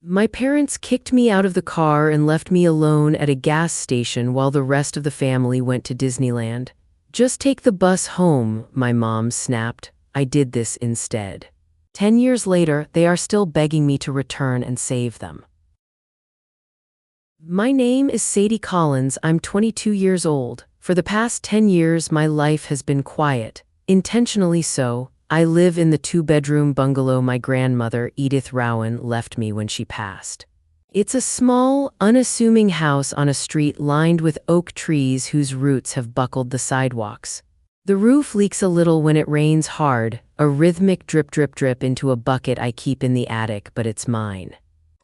My parents kicked me out of the car and left me alone at a gas station while the rest of the family went to Disneyland. "Just take the bus home," my mom snapped. I did this instead. 10 years later, they are still begging me to return and save them. My name is Sadie Collins. I'm 22 years old. For the past 10 years, my life has been quiet. Intentionally so. I live in the 2-bedroom bungalow my grandmother, Edith Rowan, left me when she passed. It's a small, unassuming house on a street lined with oak trees whose roots have buckled the sidewalks. The roof leaks a little when it rains hard, a rhythmic drip drip drip into a bucket I keep in the attic, but it's mine.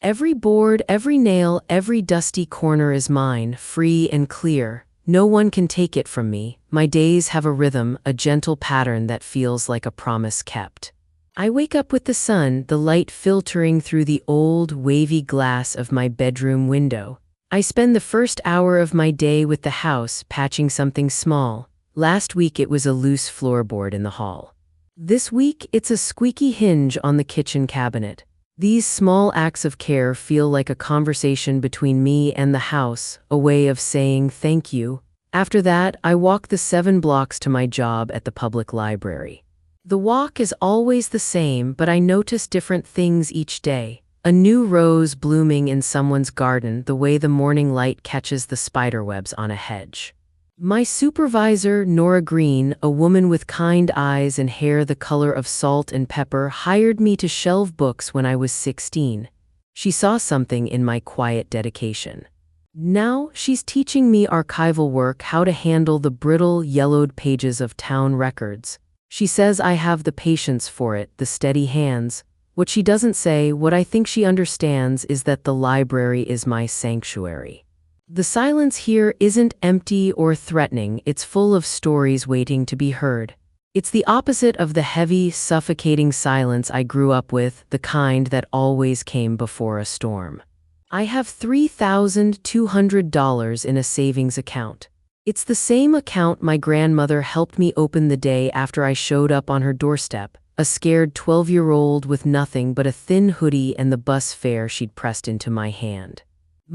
Every board, every nail, every dusty corner is mine, free and clear. No one can take it from me. My days have a rhythm, a gentle pattern that feels like a promise kept. I wake up with the sun, the light filtering through the old, wavy glass of my bedroom window. I spend the first hour of my day with the house, patching something small. Last week it was a loose floorboard in the hall. This week it's a squeaky hinge on the kitchen cabinet. These small acts of care feel like a conversation between me and the house, a way of saying thank you. After that, I walk the 7 blocks to my job at the public library. The walk is always the same, but I notice different things each day. A new rose blooming in someone's garden, the way the morning light catches the spiderwebs on a hedge. My supervisor, Nora Green, a woman with kind eyes and hair the color of salt and pepper, hired me to shelve books when I was 16. She saw something in my quiet dedication. Now she's teaching me archival work, how to handle the brittle, yellowed pages of town records. She says I have the patience for it, the steady hands. What she doesn't say, what I think she understands, is that the library is my sanctuary. The silence here isn't empty or threatening, it's full of stories waiting to be heard. It's the opposite of the heavy, suffocating silence I grew up with, the kind that always came before a storm. I have $3,200 in a savings account. It's the same account my grandmother helped me open the day after I showed up on her doorstep, a scared 12-year-old with nothing but a thin hoodie and the bus fare she'd pressed into my hand.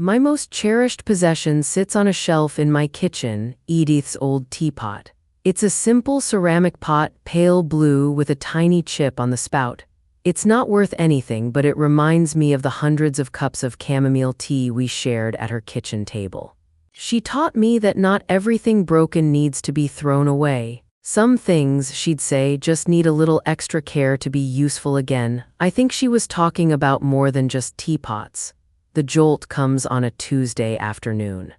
My most cherished possession sits on a shelf in my kitchen, Edith's old teapot. It's a simple ceramic pot, pale blue with a tiny chip on the spout. It's not worth anything, but it reminds me of the hundreds of cups of chamomile tea we shared at her kitchen table. She taught me that not everything broken needs to be thrown away. Some things, she'd say, just need a little extra care to be useful again. I think she was talking about more than just teapots. The jolt comes on a Tuesday afternoon.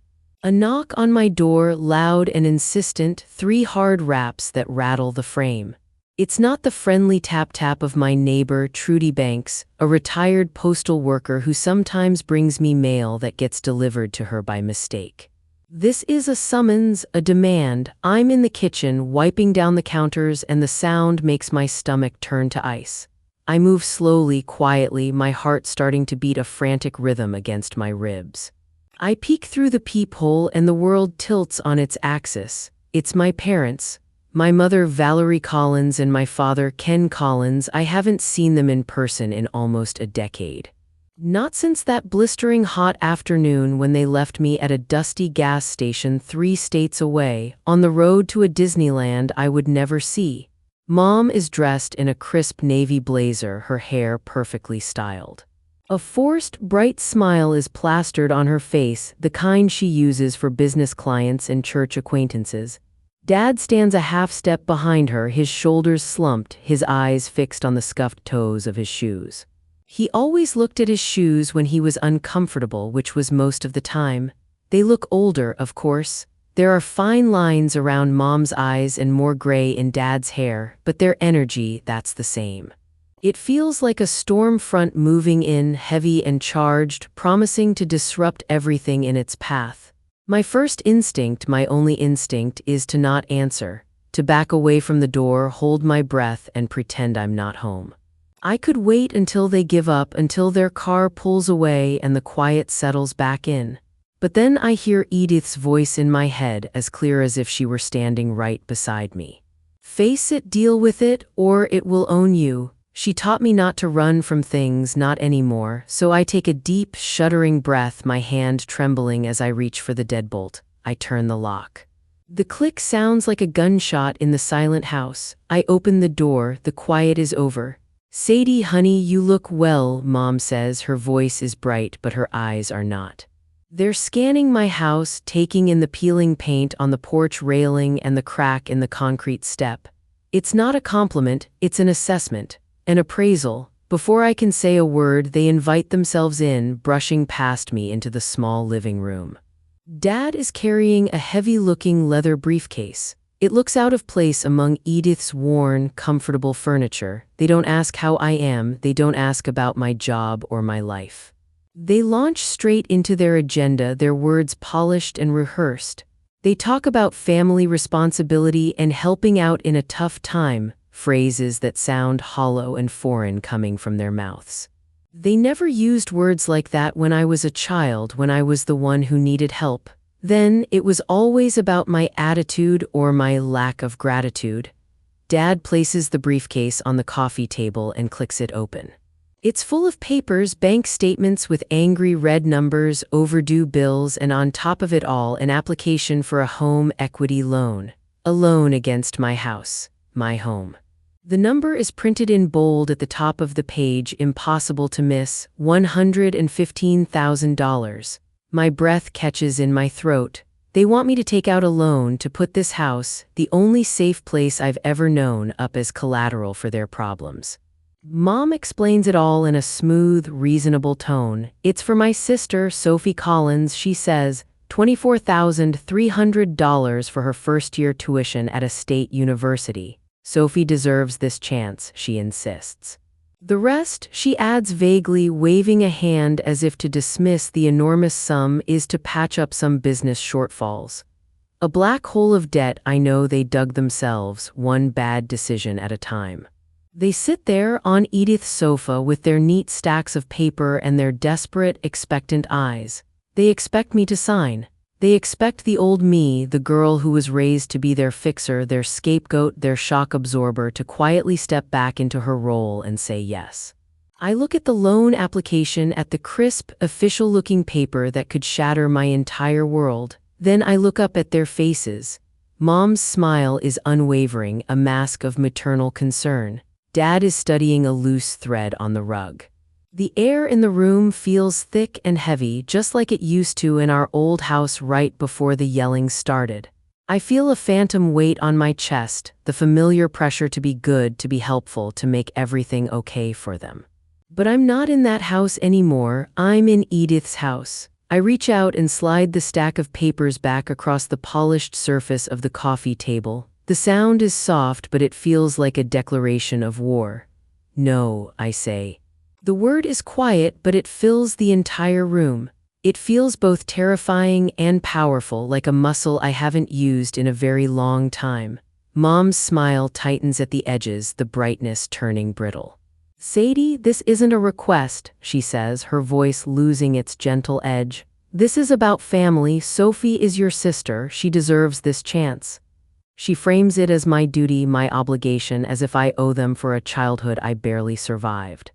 A knock on my door, loud and insistent, 3 hard raps that rattle the frame. It's not the friendly tap-tap of my neighbor, Trudy Banks, a retired postal worker who sometimes brings me mail that gets delivered to her by mistake. This is a summons, a demand. I'm in the kitchen, wiping down the counters, and the sound makes my stomach turn to ice. I move slowly, quietly, my heart starting to beat a frantic rhythm against my ribs. I peek through the peephole and the world tilts on its axis. It's my parents. My mother, Valerie Collins, and my father, Ken Collins. I haven't seen them in person in almost a decade. Not since that blistering hot afternoon when they left me at a dusty gas station 3 states away, on the road to a Disneyland I would never see. Mom is dressed in a crisp navy blazer, her hair perfectly styled. A forced, bright smile is plastered on her face, the kind she uses for business clients and church acquaintances. Dad stands a half step behind her, his shoulders slumped, his eyes fixed on the scuffed toes of his shoes. He always looked at his shoes when he was uncomfortable, which was most of the time. They look older, of course. There are fine lines around Mom's eyes and more gray in Dad's hair, but their energy, that's the same. It feels like a storm front moving in, heavy and charged, promising to disrupt everything in its path. My first instinct, my only instinct, is to not answer, to back away from the door, hold my breath, and pretend I'm not home. I could wait until they give up, until their car pulls away and the quiet settles back in. But then I hear Edith's voice in my head, as clear as if she were standing right beside me. "Face it, deal with it, or it will own you." She taught me not to run from things, not anymore, so I take a deep, shuddering breath, my hand trembling as I reach for the deadbolt. I turn the lock. The click sounds like a gunshot in the silent house. I open the door, the quiet is over. "Sadie, honey, you look well," Mom says. Her voice is bright, but her eyes are not. They're scanning my house, taking in the peeling paint on the porch railing and the crack in the concrete step. It's not a compliment, it's an assessment, an appraisal. Before I can say a word, they invite themselves in, brushing past me into the small living room. Dad is carrying a heavy-looking leather briefcase. It looks out of place among Edith's worn, comfortable furniture. They don't ask how I am, they don't ask about my job or my life. They launch straight into their agenda, their words polished and rehearsed. They talk about family responsibility and helping out in a tough time, phrases that sound hollow and foreign coming from their mouths. They never used words like that when I was a child, when I was the one who needed help. Then it was always about my attitude or my lack of gratitude. Dad places the briefcase on the coffee table and clicks it open. It's full of papers, bank statements with angry red numbers, overdue bills, and on top of it all, an application for a home equity loan. A loan against my house, my home. The number is printed in bold at the top of the page, impossible to miss, $115,000. My breath catches in my throat. They want me to take out a loan to put this house, the only safe place I've ever known, up as collateral for their problems. Mom explains it all in a smooth, reasonable tone. "It's for my sister, Sophie Collins," she says, $24,300 for her first-year tuition at a state university. "Sophie deserves this chance," she insists. "The rest," she adds vaguely, waving a hand as if to dismiss the enormous sum, "is to patch up some business shortfalls. A black hole of debt I know they dug themselves, one bad decision at a time." They sit there on Edith's sofa with their neat stacks of paper and their desperate, expectant eyes. They expect me to sign. They expect the old me, the girl who was raised to be their fixer, their scapegoat, their shock absorber, to quietly step back into her role and say yes. I look at the loan application, at the crisp, official-looking paper that could shatter my entire world. Then I look up at their faces. Mom's smile is unwavering, a mask of maternal concern. Dad is studying a loose thread on the rug. The air in the room feels thick and heavy, just like it used to in our old house right before the yelling started. I feel a phantom weight on my chest, the familiar pressure to be good, to be helpful, to make everything okay for them. But I'm not in that house anymore. I'm in Edith's house. I reach out and slide the stack of papers back across the polished surface of the coffee table. The sound is soft, but it feels like a declaration of war. "No," I say. The word is quiet, but it fills the entire room. It feels both terrifying and powerful, like a muscle I haven't used in a very long time. Mom's smile tightens at the edges, the brightness turning brittle. "Sadie, this isn't a request," she says, her voice losing its gentle edge. "This is about family. Sophie is your sister. She deserves this chance." She frames it as my duty, my obligation, as if I owe them for a childhood I barely survived.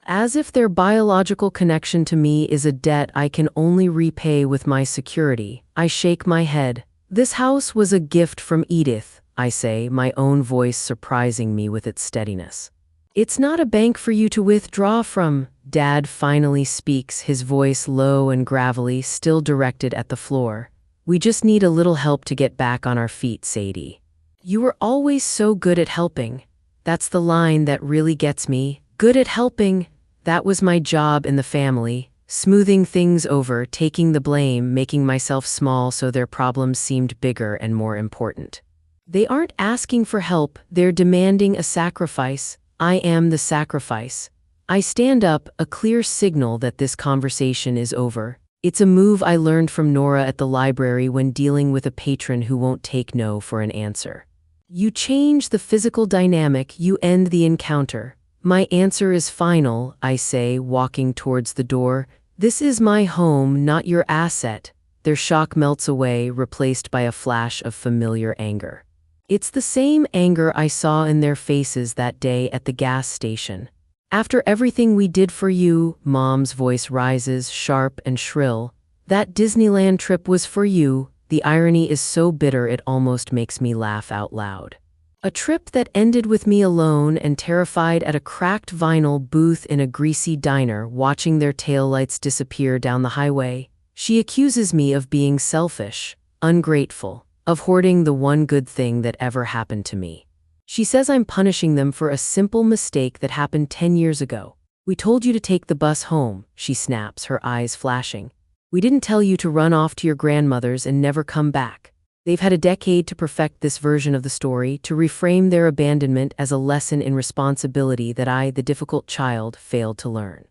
As if their biological connection to me is a debt I can only repay with my security. I shake my head. "This house was a gift from Edith," I say, my own voice surprising me with its steadiness. "It's not a bank for you to withdraw from." Dad finally speaks, his voice low and gravelly, still directed at the floor. "We just need a little help to get back on our feet, Sadie. You were always so good at helping." That's the line that really gets me. Good at helping. That was my job in the family. Smoothing things over, taking the blame, making myself small so their problems seemed bigger and more important. They aren't asking for help, they're demanding a sacrifice. I am the sacrifice. I stand up, a clear signal that this conversation is over. It's a move I learned from Nora at the library when dealing with a patron who won't take no for an answer. You change the physical dynamic, you end the encounter. My answer is final, I say, walking towards the door. This is my home, not your asset. Their shock melts away, replaced by a flash of familiar anger. It's the same anger I saw in their faces that day at the gas station. After everything we did for you, Mom's voice rises, sharp and shrill. That Disneyland trip was for you. The irony is so bitter it almost makes me laugh out loud. A trip that ended with me alone and terrified at a cracked vinyl booth in a greasy diner watching their taillights disappear down the highway. She accuses me of being selfish, ungrateful, of hoarding the one good thing that ever happened to me. She says I'm punishing them for a simple mistake that happened 10 years ago. We told you to take the bus home, she snaps, her eyes flashing. We didn't tell you to run off to your grandmother's and never come back. They've had a decade to perfect this version of the story, to reframe their abandonment as a lesson in responsibility that I, the difficult child, failed to learn.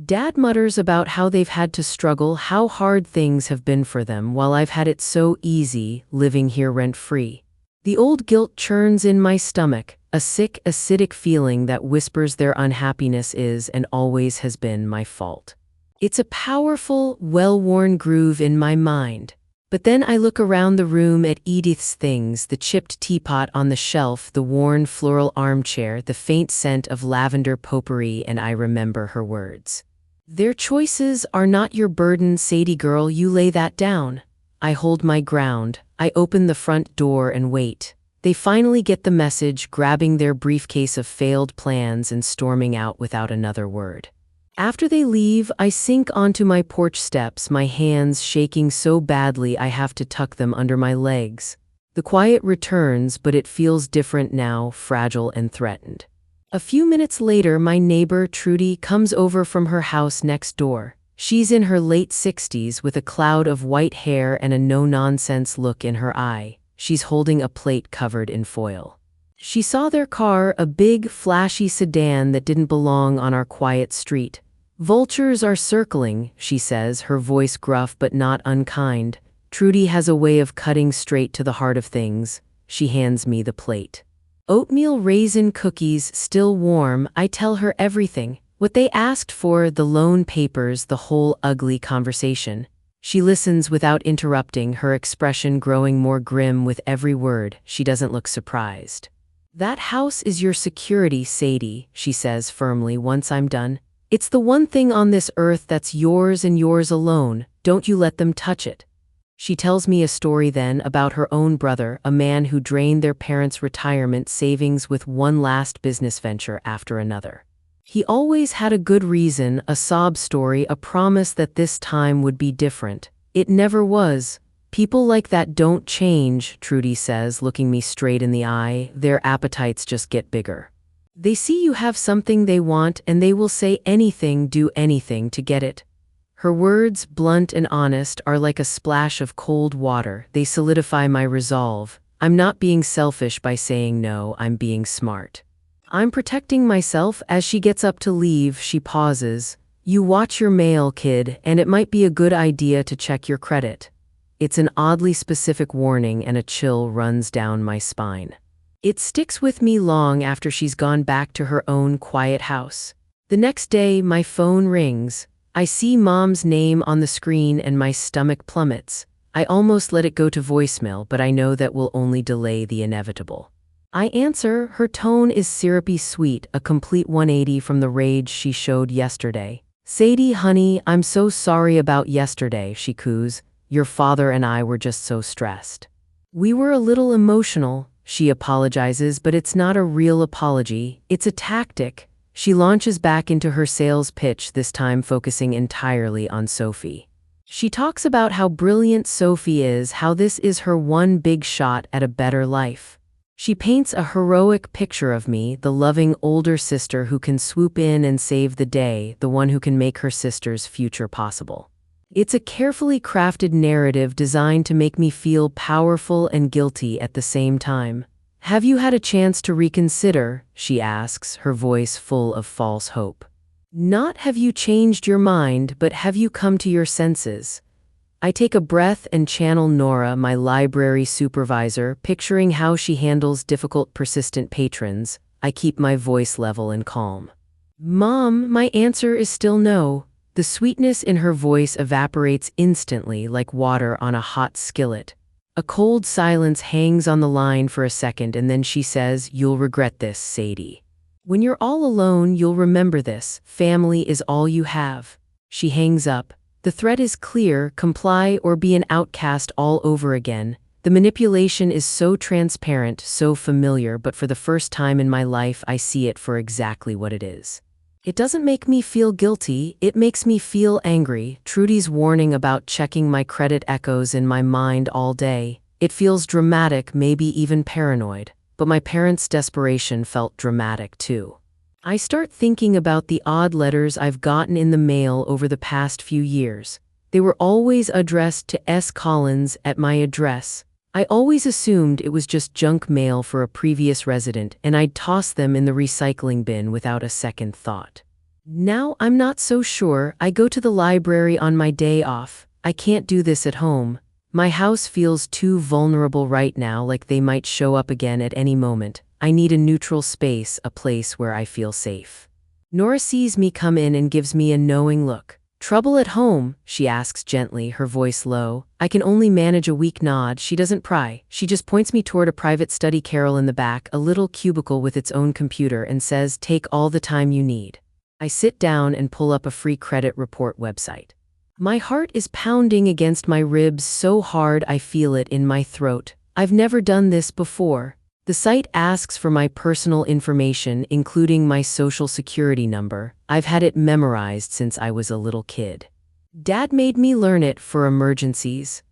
Dad mutters about how they've had to struggle, how hard things have been for them, while I've had it so easy, living here rent-free. The old guilt churns in my stomach, a sick, acidic feeling that whispers their unhappiness is and always has been my fault. It's a powerful, well-worn groove in my mind. But then I look around the room at Edith's things, the chipped teapot on the shelf, the worn floral armchair, the faint scent of lavender potpourri, and I remember her words. Their choices are not your burden, Sadie girl, you lay that down. I hold my ground. I open the front door and wait. They finally get the message, grabbing their briefcase of failed plans and storming out without another word. After they leave, I sink onto my porch steps, my hands shaking so badly I have to tuck them under my legs. The quiet returns, but it feels different now, fragile and threatened. A few minutes later, my neighbor, Trudy, comes over from her house next door. She's in her late 60s with a cloud of white hair and a no-nonsense look in her eye. She's holding a plate covered in foil. She saw their car, a big, flashy sedan that didn't belong on our quiet street. Vultures are circling, she says, her voice gruff but not unkind. Trudy has a way of cutting straight to the heart of things. She hands me the plate. Oatmeal raisin cookies, still warm. I tell her everything. What they asked for, the loan papers, the whole ugly conversation. She listens without interrupting, her expression growing more grim with every word. She doesn't look surprised. That house is your security, Sadie, she says firmly once I'm done. It's the one thing on this earth that's yours and yours alone. Don't you let them touch it. She tells me a story then about her own brother, a man who drained their parents' retirement savings with one last business venture after another. He always had a good reason, a sob story, a promise that this time would be different. It never was. People like that don't change, Trudy says, looking me straight in the eye. Their appetites just get bigger. They see you have something they want and they will say anything, do anything to get it. Her words, blunt and honest, are like a splash of cold water. They solidify my resolve. I'm not being selfish by saying no, I'm being smart. I'm protecting myself. As she gets up to leave, she pauses. You watch your mail, kid, and it might be a good idea to check your credit. It's an oddly specific warning and a chill runs down my spine. It sticks with me long after she's gone back to her own quiet house. The next day, my phone rings. I see Mom's name on the screen and my stomach plummets. I almost let it go to voicemail, but I know that will only delay the inevitable. I answer. Her tone is syrupy sweet, a complete 180 from the rage she showed yesterday. Sadie, honey, I'm so sorry about yesterday, she coos. Your father and I were just so stressed. We were a little emotional, she apologizes, but it's not a real apology. It's a tactic. She launches back into her sales pitch, this time focusing entirely on Sophie. She talks about how brilliant Sophie is, how this is her one big shot at a better life. She paints a heroic picture of me, the loving older sister who can swoop in and save the day, the one who can make her sister's future possible. It's a carefully crafted narrative designed to make me feel powerful and guilty at the same time. Have you had a chance to reconsider? She asks, her voice full of false hope. Not have you changed your mind, but have you come to your senses? I take a breath and channel Nora, my library supervisor, picturing how she handles difficult, persistent patrons. I keep my voice level and calm. Mom, my answer is still no. The sweetness in her voice evaporates instantly like water on a hot skillet. A cold silence hangs on the line for a second, and then she says, "You'll regret this, Sadie. When you're all alone, you'll remember this. Family is all you have." She hangs up. The threat is clear: comply or be an outcast all over again. The manipulation is so transparent, so familiar, but for the first time in my life, I see it for exactly what it is. It doesn't make me feel guilty, it makes me feel angry. Trudy's warning about checking my credit echoes in my mind all day. It feels dramatic, maybe even paranoid, but my parents' desperation felt dramatic too. I start thinking about the odd letters I've gotten in the mail over the past few years. They were always addressed to S. Collins at my address. I always assumed it was just junk mail for a previous resident, and I'd toss them in the recycling bin without a second thought. Now I'm not so sure. I go to the library on my day off. I can't do this at home. My house feels too vulnerable right now, like they might show up again at any moment. I need a neutral space, a place where I feel safe. Nora sees me come in and gives me a knowing look. "Trouble at home?" she asks gently, her voice low. I can only manage a weak nod. She doesn't pry. She just points me toward a private study carrel in the back, a little cubicle with its own computer, and says, "Take all the time you need." I sit down and pull up a free credit report website. My heart is pounding against my ribs so hard I feel it in my throat. I've never done this before. The site asks for my personal information, including my social security number. I've had it memorized since I was a little kid. Dad made me learn it for emergencies.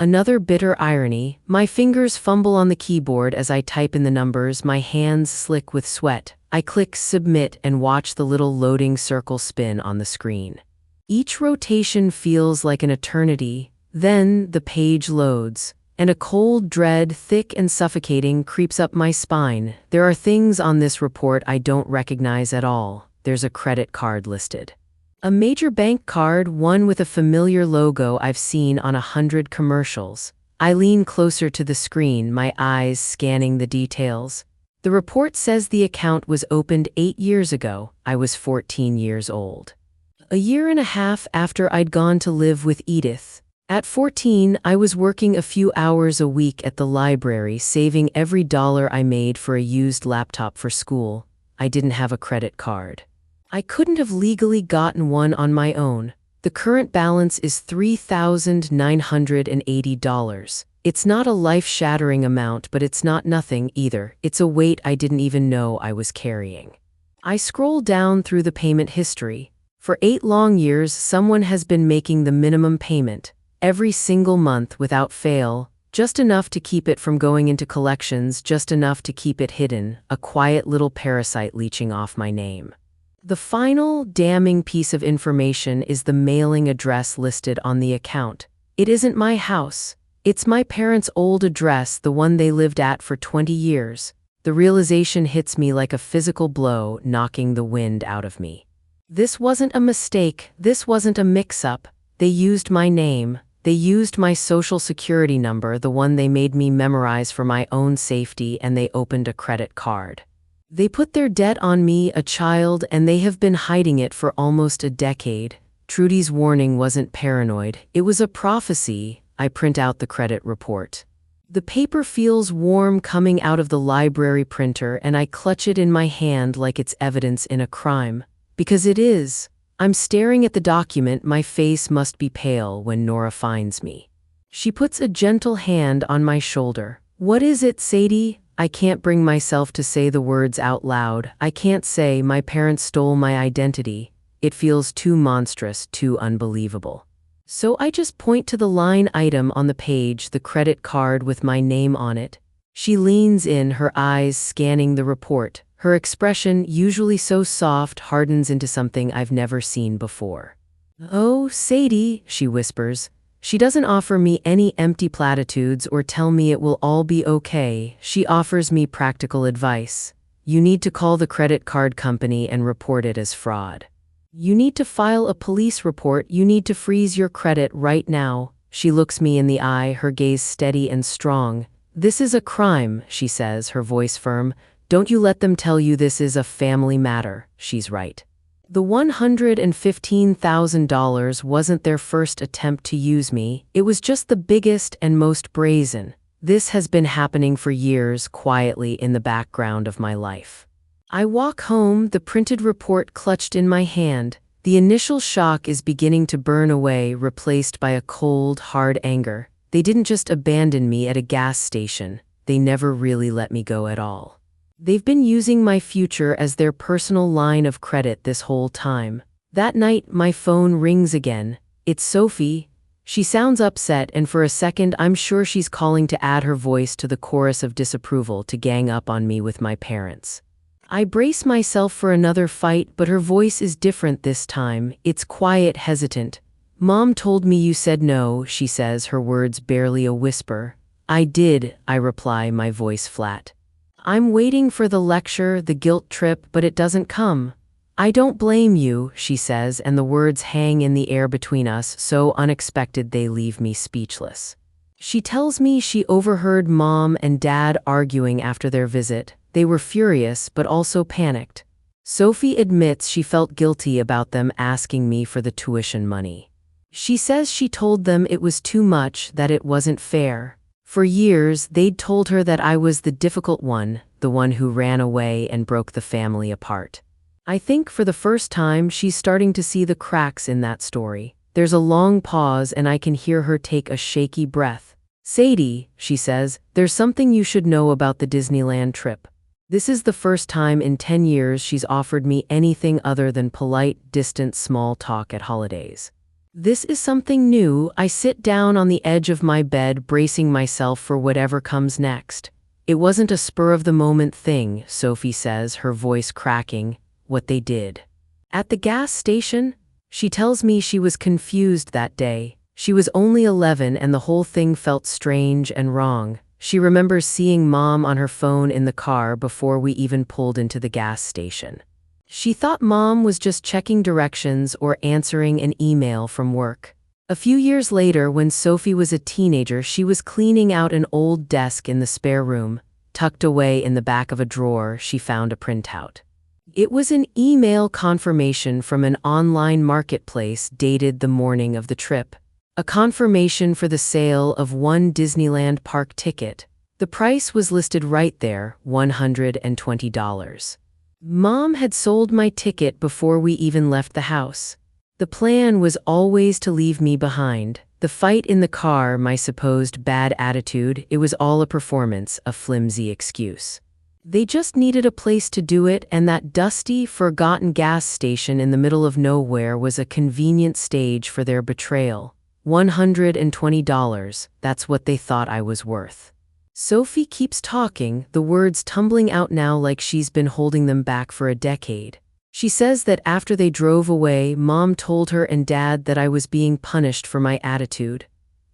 Another bitter irony, my fingers fumble on the keyboard as I type in the numbers, my hands slick with sweat. I click submit and watch the little loading circle spin on the screen. Each rotation feels like an eternity. Then the page loads, and a cold dread, thick and suffocating, creeps up my spine. There are things on this report I don't recognize at all. There's a credit card listed. A major bank card, one with a familiar logo I've seen on 100 commercials. I lean closer to the screen, my eyes scanning the details. The report says the account was opened 8 years ago. I was 14 years old. A year and a half after I'd gone to live with Edith. At 14, I was working a few hours a week at the library, saving every dollar I made for a used laptop for school. I didn't have a credit card. I couldn't have legally gotten one on my own. The current balance is $3,980. It's not a life-shattering amount, but it's not nothing either. It's a weight I didn't even know I was carrying. I scroll down through the payment history. For 8 long years, someone has been making the minimum payment. Every single month without fail, just enough to keep it from going into collections, just enough to keep it hidden, a quiet little parasite leeching off my name. The final, damning piece of information is the mailing address listed on the account. It isn't my house. It's my parents' old address, the one they lived at for 20 years. The realization hits me like a physical blow, knocking the wind out of me. This wasn't a mistake. This wasn't a mix-up. They used my name. They used my social security number, the one they made me memorize for my own safety, and they opened a credit card. They put their debt on me, a child, and they have been hiding it for almost a decade. Trudy's warning wasn't paranoid. It was a prophecy. I print out the credit report. The paper feels warm coming out of the library printer, and I clutch it in my hand like it's evidence in a crime. Because it is. I'm staring at the document. My face must be pale when Nora finds me. She puts a gentle hand on my shoulder. "What is it, Sadie?" I can't bring myself to say the words out loud. I can't say my parents stole my identity. It feels too monstrous, too unbelievable. So I just point to the line item on the page, the credit card with my name on it. She leans in, her eyes scanning the report. Her expression, usually so soft, hardens into something I've never seen before. "Oh, Sadie," she whispers. She doesn't offer me any empty platitudes or tell me it will all be okay. She offers me practical advice. You need to call the credit card company and report it as fraud. You need to file a police report. You need to freeze your credit right now. She looks me in the eye, her gaze steady and strong. "This is a crime," she says, her voice firm. "Don't you let them tell you this is a family matter." She's right. The $115,000 wasn't their first attempt to use me, it was just the biggest and most brazen. This has been happening for years quietly in the background of my life. I walk home, the printed report clutched in my hand. The initial shock is beginning to burn away, replaced by a cold, hard anger. They didn't just abandon me at a gas station, they never really let me go at all. They've been using my future as their personal line of credit this whole time. That night, my phone rings again. It's Sophie. She sounds upset, and for a second I'm sure she's calling to add her voice to the chorus of disapproval to gang up on me with my parents. I brace myself for another fight, but her voice is different this time. It's quiet, hesitant. "Mom told me you said no," she says, her words barely a whisper. "I did," I reply, my voice flat. "I'm waiting for the lecture, the guilt trip, but it doesn't come." "I don't blame you," she says, and the words hang in the air between us, so unexpected they leave me speechless. She tells me she overheard Mom and Dad arguing after their visit. They were furious, but also panicked. Sophie admits she felt guilty about them asking me for the tuition money. She says she told them it was too much, that it wasn't fair. For years, they'd told her that I was the difficult one, the one who ran away and broke the family apart. I think for the first time, she's starting to see the cracks in that story. There's a long pause, and I can hear her take a shaky breath. "Sadie," she says, "there's something you should know about the Disneyland trip." This is the first time in 10 years she's offered me anything other than polite, distant small talk at holidays. This is something new. I sit down on the edge of my bed, bracing myself for whatever comes next. "It wasn't a spur-of-the-moment thing," Sophie says, her voice cracking. "What they did at the gas station?" She tells me she was confused that day. She was only 11 and the whole thing felt strange and wrong. She remembers seeing Mom on her phone in the car before we even pulled into the gas station. She thought Mom was just checking directions or answering an email from work. A few years later, when Sophie was a teenager, she was cleaning out an old desk in the spare room. Tucked away in the back of a drawer, she found a printout. It was an email confirmation from an online marketplace dated the morning of the trip. A confirmation for the sale of one Disneyland park ticket. The price was listed right there, $120. Mom had sold my ticket before we even left the house. The plan was always to leave me behind. The fight in the car, my supposed bad attitude, it was all a performance, a flimsy excuse. They just needed a place to do it, and that dusty, forgotten gas station in the middle of nowhere was a convenient stage for their betrayal. $120, that's what they thought I was worth. Sophie keeps talking, the words tumbling out now like she's been holding them back for a decade. She says that after they drove away, Mom told her and Dad that I was being punished for my attitude,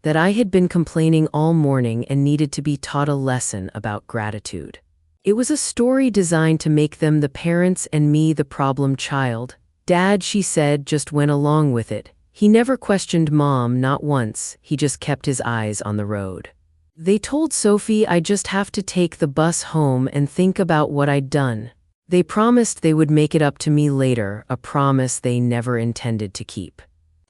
that I had been complaining all morning and needed to be taught a lesson about gratitude. It was a story designed to make them the parents and me the problem child. Dad, she said, just went along with it. He never questioned Mom, not once, he just kept his eyes on the road. They told Sophie I'd just have to take the bus home and think about what I'd done. They promised they would make it up to me later, a promise they never intended to keep.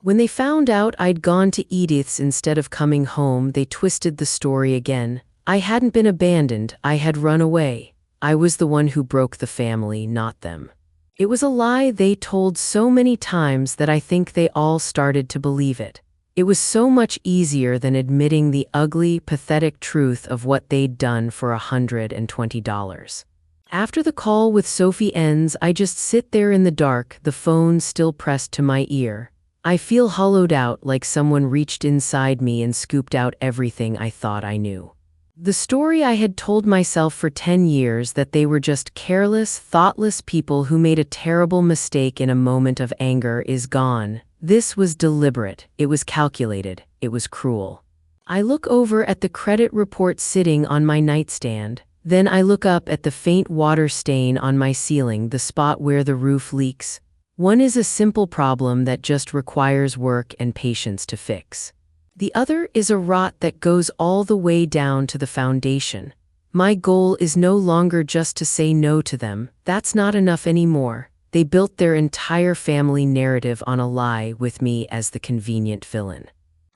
When they found out I'd gone to Edith's instead of coming home, they twisted the story again. I hadn't been abandoned, I had run away. I was the one who broke the family, not them. It was a lie they told so many times that I think they all started to believe it. It was so much easier than admitting the ugly, pathetic truth of what they'd done for $120. After the call with Sophie ends, I just sit there in the dark, the phone still pressed to my ear. I feel hollowed out, like someone reached inside me and scooped out everything I thought I knew. The story I had told myself for 10 years, that they were just careless, thoughtless people who made a terrible mistake in a moment of anger, is gone. This was deliberate, it was calculated, it was cruel. I look over at the credit report sitting on my nightstand. Then I look up at the faint water stain on my ceiling, the spot where the roof leaks. One is a simple problem that just requires work and patience to fix. The other is a rot that goes all the way down to the foundation. My goal is no longer just to say no to them. That's not enough anymore. They built their entire family narrative on a lie with me as the convenient villain.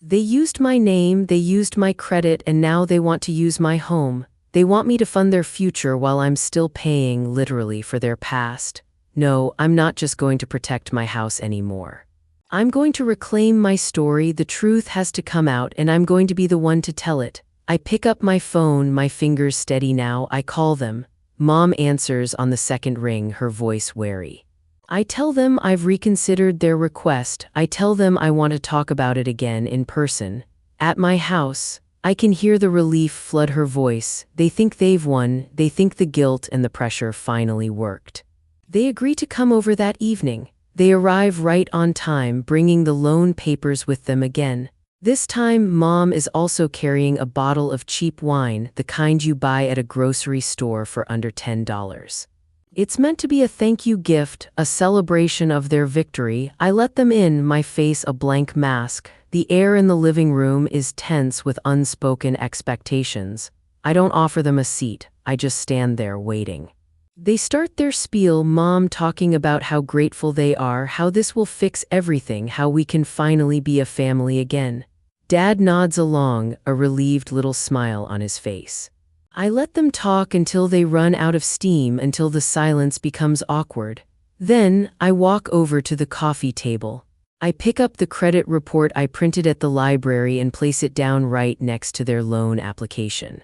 They used my name, they used my credit, and now they want to use my home. They want me to fund their future while I'm still paying, literally, for their past. No, I'm not just going to protect my house anymore. I'm going to reclaim my story. The truth has to come out, and I'm going to be the one to tell it. I pick up my phone, my fingers steady now. I call them. Mom answers on the second ring, her voice wary. I tell them I've reconsidered their request. I tell them I want to talk about it again in person. At my house, I can hear the relief flood her voice. They think they've won. They think the guilt and the pressure finally worked. They agree to come over that evening. They arrive right on time, bringing the loan papers with them again. This time, Mom is also carrying a bottle of cheap wine, the kind you buy at a grocery store for under $10. It's meant to be a thank you gift, a celebration of their victory. I let them in, my face a blank mask. The air in the living room is tense with unspoken expectations. I don't offer them a seat. I just stand there waiting. They start their spiel, Mom talking about how grateful they are, how this will fix everything, how we can finally be a family again. Dad nods along, a relieved little smile on his face. I let them talk until they run out of steam, until the silence becomes awkward. Then, I walk over to the coffee table. I pick up the credit report I printed at the library and place it down right next to their loan application.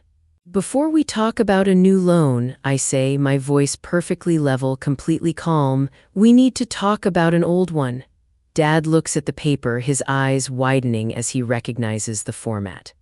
Before we talk about a new loan, I say, my voice perfectly level, completely calm, we need to talk about an old one. Dad looks at the paper, his eyes widening as he recognizes the format.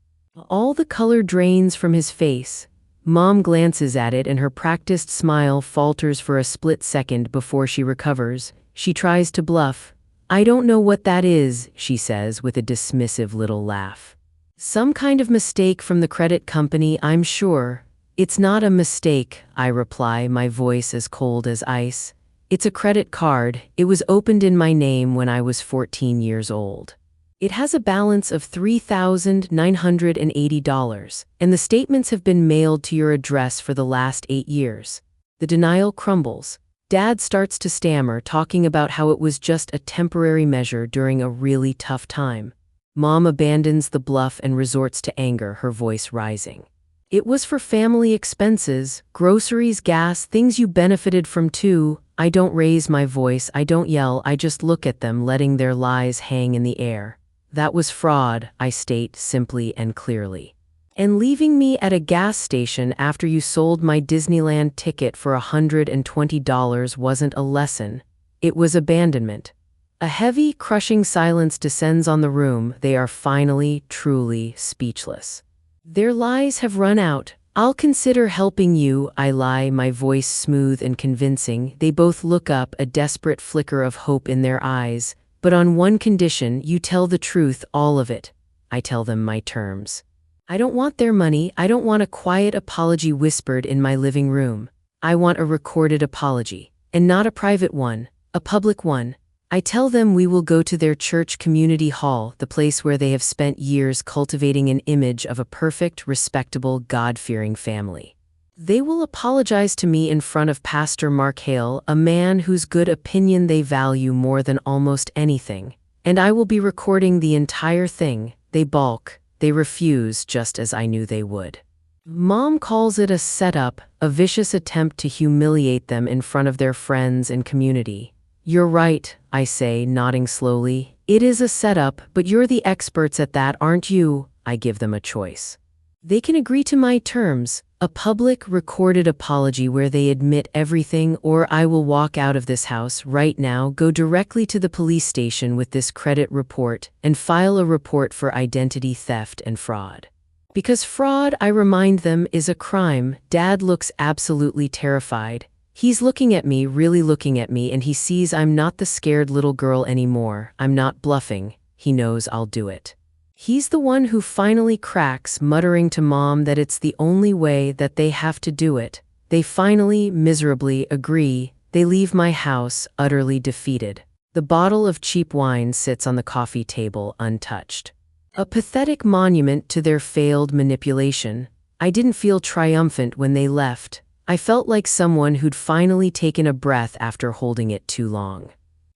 All the color drains from his face. Mom glances at it and her practiced smile falters for a split second before she recovers. She tries to bluff. I don't know what that is, she says with a dismissive little laugh. Some kind of mistake from the credit company, I'm sure. It's not a mistake, I reply, my voice as cold as ice. It's a credit card. It was opened in my name when I was 14 years old. It has a balance of $3,980, and the statements have been mailed to your address for the last 8 years. The denial crumbles. Dad starts to stammer, talking about how it was just a temporary measure during a really tough time. Mom abandons the bluff and resorts to anger, her voice rising. It was for family expenses, groceries, gas, things you benefited from too. I don't raise my voice, I don't yell, I just look at them, letting their lies hang in the air. That was fraud, I state simply and clearly. And leaving me at a gas station after you sold my Disneyland ticket for $120 wasn't a lesson. It was abandonment. A heavy, crushing silence descends on the room. They are finally, truly speechless. Their lies have run out. I'll consider helping you, I lie, my voice smooth and convincing. They both look up, a desperate flicker of hope in their eyes. But on one condition, you tell the truth, all of it. I tell them my terms. I don't want their money. I don't want a quiet apology whispered in my living room. I want a recorded apology. And not a private one, a public one. I tell them we will go to their church community hall, the place where they have spent years cultivating an image of a perfect, respectable, God-fearing family. They will apologize to me in front of Pastor Mark Hale, a man whose good opinion they value more than almost anything. And I will be recording the entire thing. They balk. They refuse, just as I knew they would. Mom calls it a setup, a vicious attempt to humiliate them in front of their friends and community. You're right, I say, nodding slowly. It is a setup, but you're the experts at that, aren't you? I give them a choice. They can agree to my terms, a public, recorded apology where they admit everything, or I will walk out of this house right now, go directly to the police station with this credit report, and file a report for identity theft and fraud. Because fraud, I remind them, is a crime. Dad looks absolutely terrified. He's looking at me, really looking at me, and he sees I'm not the scared little girl anymore. I'm not bluffing. He knows I'll do it. He's the one who finally cracks, muttering to Mom that it's the only way, that they have to do it. They finally, miserably, agree. They leave my house, utterly defeated. The bottle of cheap wine sits on the coffee table, untouched. A pathetic monument to their failed manipulation. I didn't feel triumphant when they left. I felt like someone who'd finally taken a breath after holding it too long.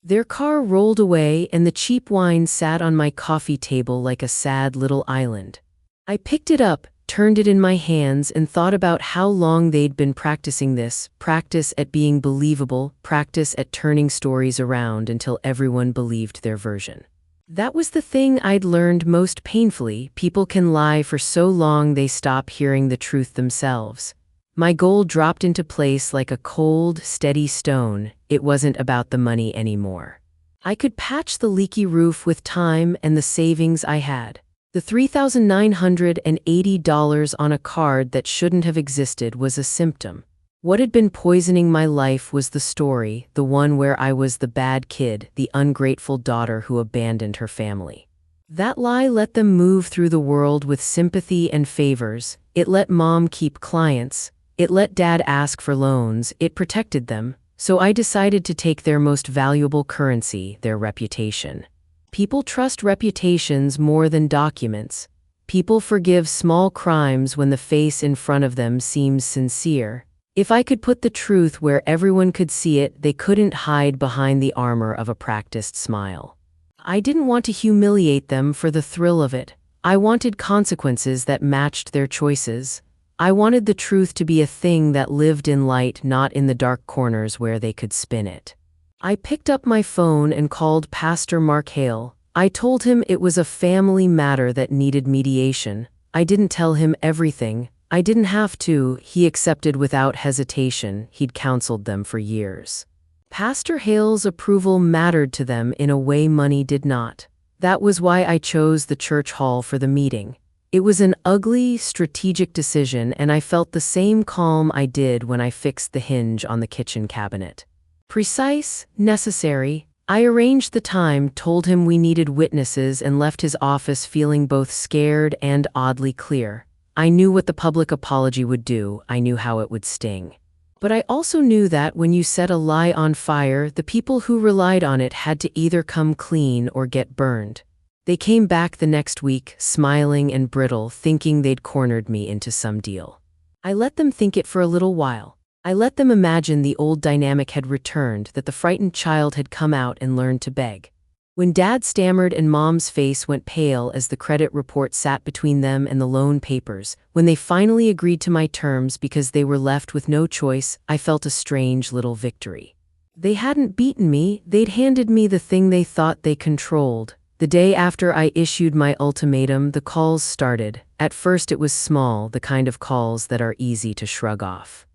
Their car rolled away and the cheap wine sat on my coffee table like a sad little island. I picked it up, turned it in my hands, and thought about how long they'd been practicing this, practice at being believable, practice at turning stories around until everyone believed their version. That was the thing I'd learned most painfully. People can lie for so long they stop hearing the truth themselves. My goal dropped into place like a cold, steady stone. It wasn't about the money anymore. I could patch the leaky roof with time and the savings I had. The $3,980 on a card that shouldn't have existed was a symptom. What had been poisoning my life was the story, the one where I was the bad kid, the ungrateful daughter who abandoned her family. That lie let them move through the world with sympathy and favors. It let mom keep clients. It let dad ask for loans. It protected them. So I decided to take their most valuable currency, their reputation. People trust reputations more than documents. People forgive small crimes when the face in front of them seems sincere. If I could put the truth where everyone could see it, they couldn't hide behind the armor of a practiced smile. I didn't want to humiliate them for the thrill of it. I wanted consequences that matched their choices. I wanted the truth to be a thing that lived in light, not in the dark corners where they could spin it. I picked up my phone and called Pastor Mark Hale. I told him it was a family matter that needed mediation. I didn't tell him everything. I didn't have to. He accepted without hesitation. He'd counseled them for years. Pastor Hale's approval mattered to them in a way money did not. That was why I chose the church hall for the meeting. It was an ugly, strategic decision, and I felt the same calm I did when I fixed the hinge on the kitchen cabinet. Precise, necessary. I arranged the time, told him we needed witnesses, and left his office feeling both scared and oddly clear. I knew what the public apology would do. I knew how it would sting. But I also knew that when you set a lie on fire, the people who relied on it had to either come clean or get burned. They came back the next week, smiling and brittle, thinking they'd cornered me into some deal. I let them think it for a little while. I let them imagine the old dynamic had returned, that the frightened child had come out and learned to beg. When Dad stammered and Mom's face went pale as the credit report sat between them and the loan papers, when they finally agreed to my terms because they were left with no choice, I felt a strange little victory. They hadn't beaten me, they'd handed me the thing they thought they controlled. The day after I issued my ultimatum, the calls started. At first it was small, the kind of calls that are easy to shrug off.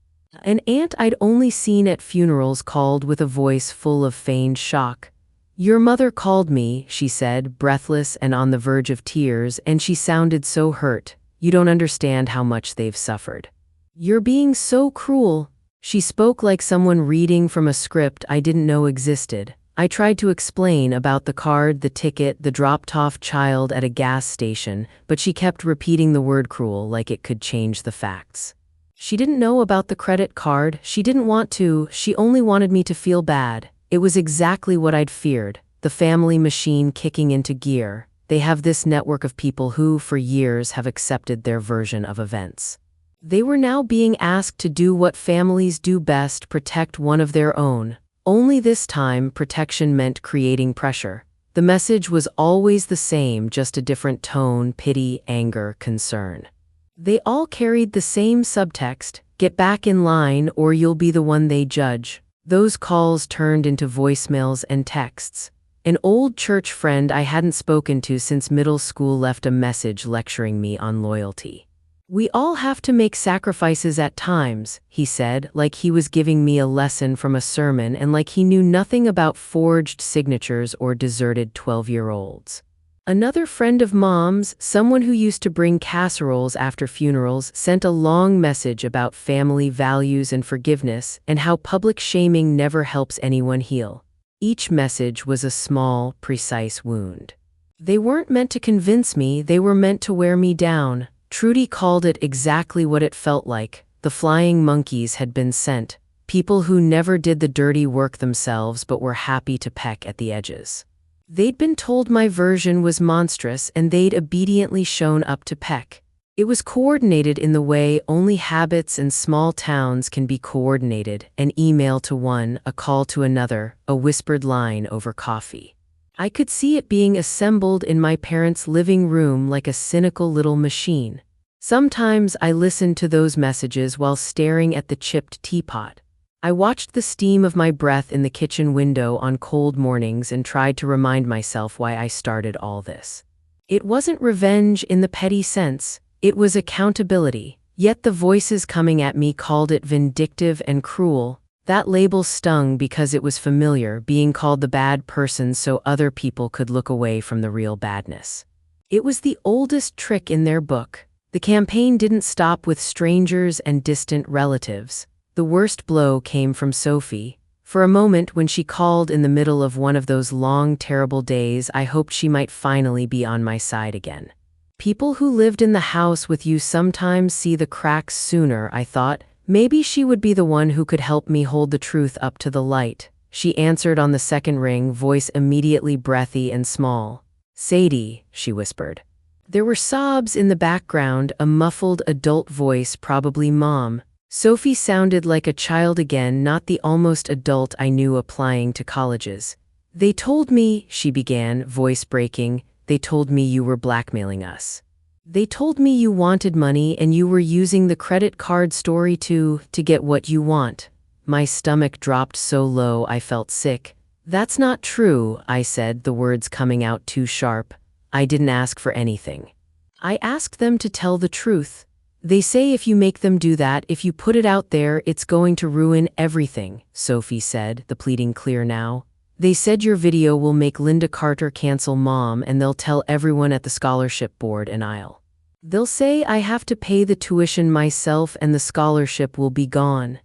An aunt I'd only seen at funerals called with a voice full of feigned shock. "Your mother called me," she said, breathless and on the verge of tears, "and she sounded so hurt. You don't understand how much they've suffered. You're being so cruel." She spoke like someone reading from a script I didn't know existed. I tried to explain about the card, the ticket, the dropped-off child at a gas station, but she kept repeating the word cruel like it could change the facts. She didn't know about the credit card. She didn't want to. She only wanted me to feel bad. It was exactly what I'd feared, the family machine kicking into gear. They have this network of people who, for years, have accepted their version of events. They were now being asked to do what families do best, protect one of their own. Only this time, protection meant creating pressure. The message was always the same, just a different tone: pity, anger, concern. They all carried the same subtext: get back in line or you'll be the one they judge. Those calls turned into voicemails and texts. An old church friend I hadn't spoken to since middle school left a message lecturing me on loyalty. "We all have to make sacrifices at times," he said, like he was giving me a lesson from a sermon and like he knew nothing about forged signatures or deserted 12-year-olds. Another friend of Mom's, someone who used to bring casseroles after funerals, sent a long message about family values and forgiveness and how public shaming never helps anyone heal. Each message was a small, precise wound. They weren't meant to convince me, they were meant to wear me down. Trudy called it exactly what it felt like. The flying monkeys had been sent, people who never did the dirty work themselves but were happy to peck at the edges. They'd been told my version was monstrous and they'd obediently shown up to peck. It was coordinated in the way only habits and small towns can be coordinated: an email to one, a call to another, a whispered line over coffee. I could see it being assembled in my parents' living room like a cynical little machine. Sometimes I listened to those messages while staring at the chipped teapot. I watched the steam of my breath in the kitchen window on cold mornings and tried to remind myself why I started all this. It wasn't revenge in the petty sense, it was accountability. Yet the voices coming at me called it vindictive and cruel. That label stung because it was familiar, being called the bad person so other people could look away from the real badness. It was the oldest trick in their book. The campaign didn't stop with strangers and distant relatives. The worst blow came from Sophie. For a moment, when she called in the middle of one of those long, terrible days, I hoped she might finally be on my side again. People who lived in the house with you sometimes see the cracks sooner, I thought. Maybe she would be the one who could help me hold the truth up to the light. She answered on the second ring, voice immediately breathy and small. "Sadie," she whispered. There were sobs in the background, a muffled adult voice, probably Mom. Sophie sounded like a child again, not the almost adult I knew applying to colleges. "They told me," she began, voice breaking, "they told me you were blackmailing us. They told me you wanted money and you were using the credit card story to get what you want." My stomach dropped so low I felt sick. "That's not true," I said, the words coming out too sharp. "I didn't ask for anything. I asked them to tell the truth. They say if you make them do that, if you put it out there, it's going to ruin everything," Sophie said, the pleading clear now. "They said your video will make Linda Carter cancel Mom, and they'll tell everyone at the scholarship board, and they'll say I have to pay the tuition myself and the scholarship will be gone."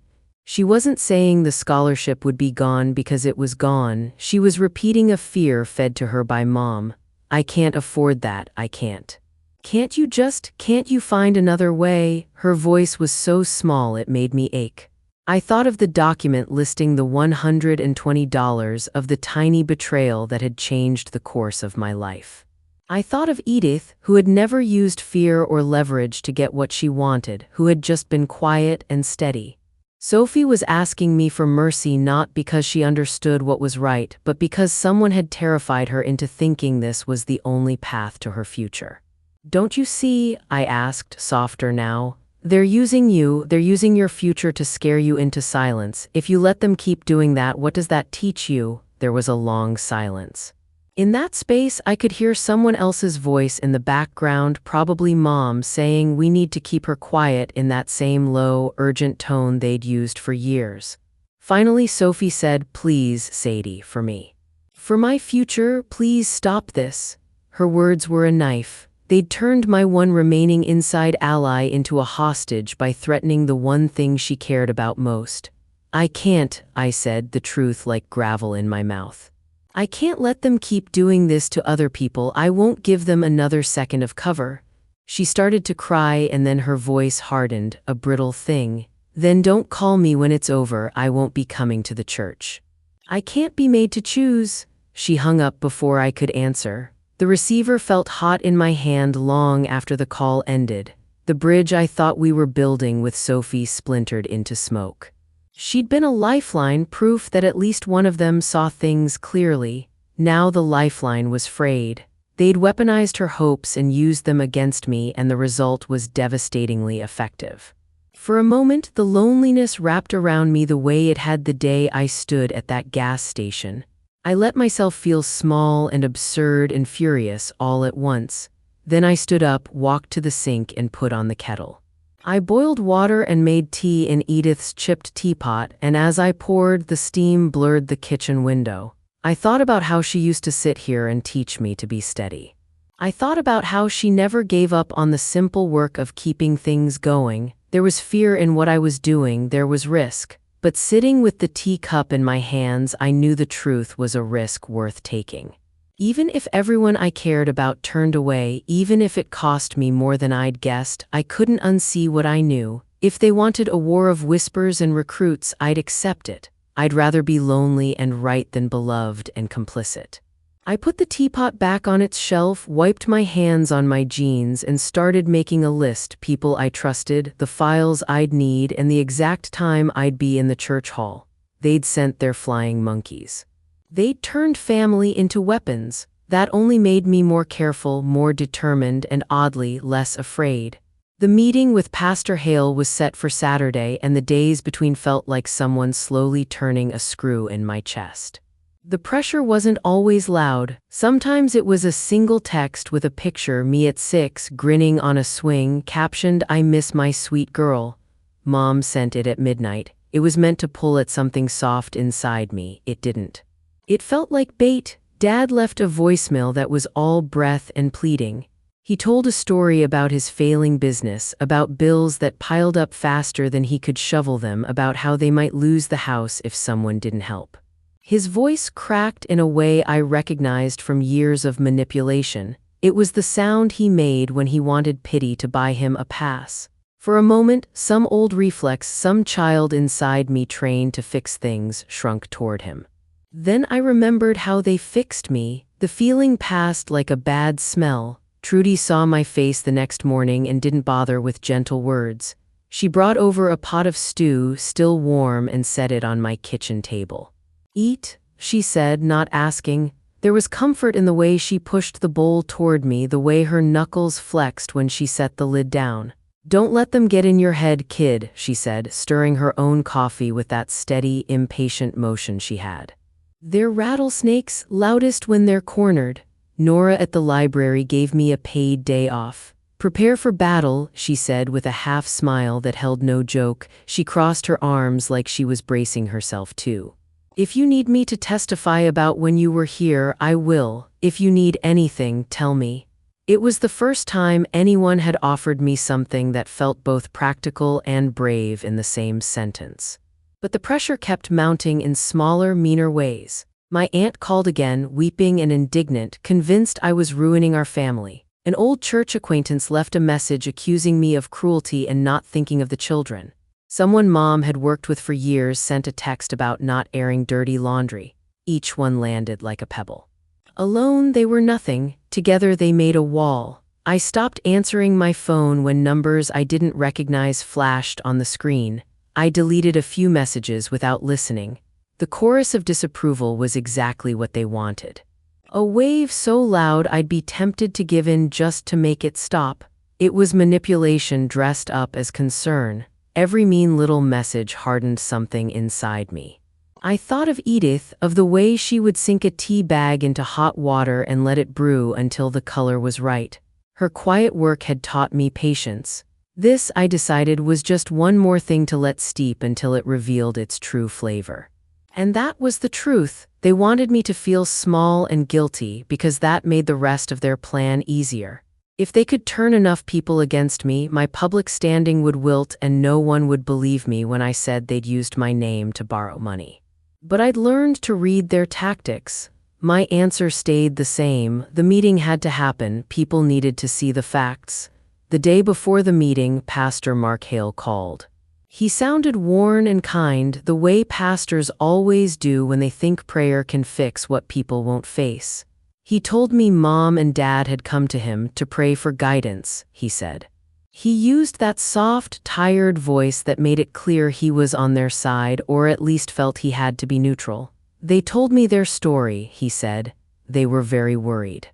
She wasn't saying the scholarship would be gone because it was gone. She was repeating a fear fed to her by Mom. "I can't afford that, I can't. Can't you find another way?" Her voice was so small it made me ache. I thought of the document listing the $120 of the tiny betrayal that had changed the course of my life. I thought of Edith, who had never used fear or leverage to get what she wanted, who had just been quiet and steady. Sophie was asking me for mercy not because she understood what was right, but because someone had terrified her into thinking this was the only path to her future. "Don't you see?" I asked, softer now. "They're using you, they're using your future to scare you into silence. If you let them keep doing that, what does that teach you?" There was a long silence. In that space, I could hear someone else's voice in the background, probably Mom, saying we need to keep her quiet in that same low, urgent tone they'd used for years. Finally, Sophie said, "Please, Sadie, for me. For my future, please stop this." Her words were a knife. They'd turned my one remaining inside ally into a hostage by threatening the one thing she cared about most. "I can't," I said, the truth like gravel in my mouth. "I can't let them keep doing this to other people. I won't give them another second of cover." She started to cry and then her voice hardened, a brittle thing. "Then don't call me when it's over. I won't be coming to the church. I can't be made to choose." She hung up before I could answer. The receiver felt hot in my hand long after the call ended. The bridge I thought we were building with Sophie splintered into smoke. She'd been a lifeline, proof that at least one of them saw things clearly. Now the lifeline was frayed. They'd weaponized her hopes and used them against me, and the result was devastatingly effective. For a moment, the loneliness wrapped around me the way it had the day I stood at that gas station. I let myself feel small and absurd and furious all at once. Then I stood up, walked to the sink, and put on the kettle. I boiled water and made tea in Edith's chipped teapot, and as I poured, the steam blurred the kitchen window. I thought about how she used to sit here and teach me to be steady. I thought about how she never gave up on the simple work of keeping things going. There was fear in what I was doing, there was risk. But sitting with the teacup in my hands, I knew the truth was a risk worth taking. Even if everyone I cared about turned away, even if it cost me more than I'd guessed, I couldn't unsee what I knew. If they wanted a war of whispers and recruits, I'd accept it. I'd rather be lonely and right than beloved and complicit. I put the teapot back on its shelf, wiped my hands on my jeans, and started making a list: people I trusted, the files I'd need, and the exact time I'd be in the church hall. They'd sent their flying monkeys. They'd turned family into weapons. That only made me more careful, more determined, and oddly less afraid. The meeting with Pastor Hale was set for Saturday, and the days between felt like someone slowly turning a screw in my chest. The pressure wasn't always loud. Sometimes it was a single text with a picture: me at 6, grinning on a swing, captioned, "I miss my sweet girl." Mom sent it at midnight. It was meant to pull at something soft inside me. It didn't. It felt like bait. Dad left a voicemail that was all breath and pleading. He told a story about his failing business, about bills that piled up faster than he could shovel them, about how they might lose the house if someone didn't help. His voice cracked in a way I recognized from years of manipulation. It was the sound he made when he wanted pity to buy him a pass. For a moment, some old reflex, some child inside me trained to fix things, shrunk toward him. Then I remembered how they fixed me. The feeling passed like a bad smell. Trudy saw my face the next morning and didn't bother with gentle words. She brought over a pot of stew, still warm, and set it on my kitchen table. "Eat," she said, not asking. There was comfort in the way she pushed the bowl toward me, the way her knuckles flexed when she set the lid down. "Don't let them get in your head, kid," she said, stirring her own coffee with that steady, impatient motion she had. "They're rattlesnakes, loudest when they're cornered." Nora at the library gave me a paid day off. "Prepare for battle," she said with a half smile that held no joke. She crossed her arms like she was bracing herself too. "If you need me to testify about when you were here, I will. If you need anything, tell me." It was the first time anyone had offered me something that felt both practical and brave in the same sentence. But the pressure kept mounting in smaller, meaner ways. My aunt called again, weeping and indignant, convinced I was ruining our family. An old church acquaintance left a message accusing me of cruelty and not thinking of the children. Someone Mom had worked with for years sent a text about not airing dirty laundry. Each one landed like a pebble. Alone, they were nothing. Together, they made a wall. I stopped answering my phone when numbers I didn't recognize flashed on the screen. I deleted a few messages without listening. The chorus of disapproval was exactly what they wanted. A wave so loud I'd be tempted to give in just to make it stop. It was manipulation dressed up as concern. Every mean little message hardened something inside me. I thought of Edith, of the way she would sink a tea bag into hot water and let it brew until the color was right. Her quiet work had taught me patience. This, I decided, was just one more thing to let steep until it revealed its true flavor. And that was the truth. They wanted me to feel small and guilty because that made the rest of their plan easier. If they could turn enough people against me, my public standing would wilt and no one would believe me when I said they'd used my name to borrow money. But I'd learned to read their tactics. My answer stayed the same. The meeting had to happen. People needed to see the facts. The day before the meeting, Pastor Mark Hale called. He sounded worn and kind, the way pastors always do when they think prayer can fix what people won't face. He told me Mom and Dad had come to him to pray for guidance, he said. He used that soft, tired voice that made it clear he was on their side, or at least felt he had to be neutral. "They told me their story," he said. "They were very worried.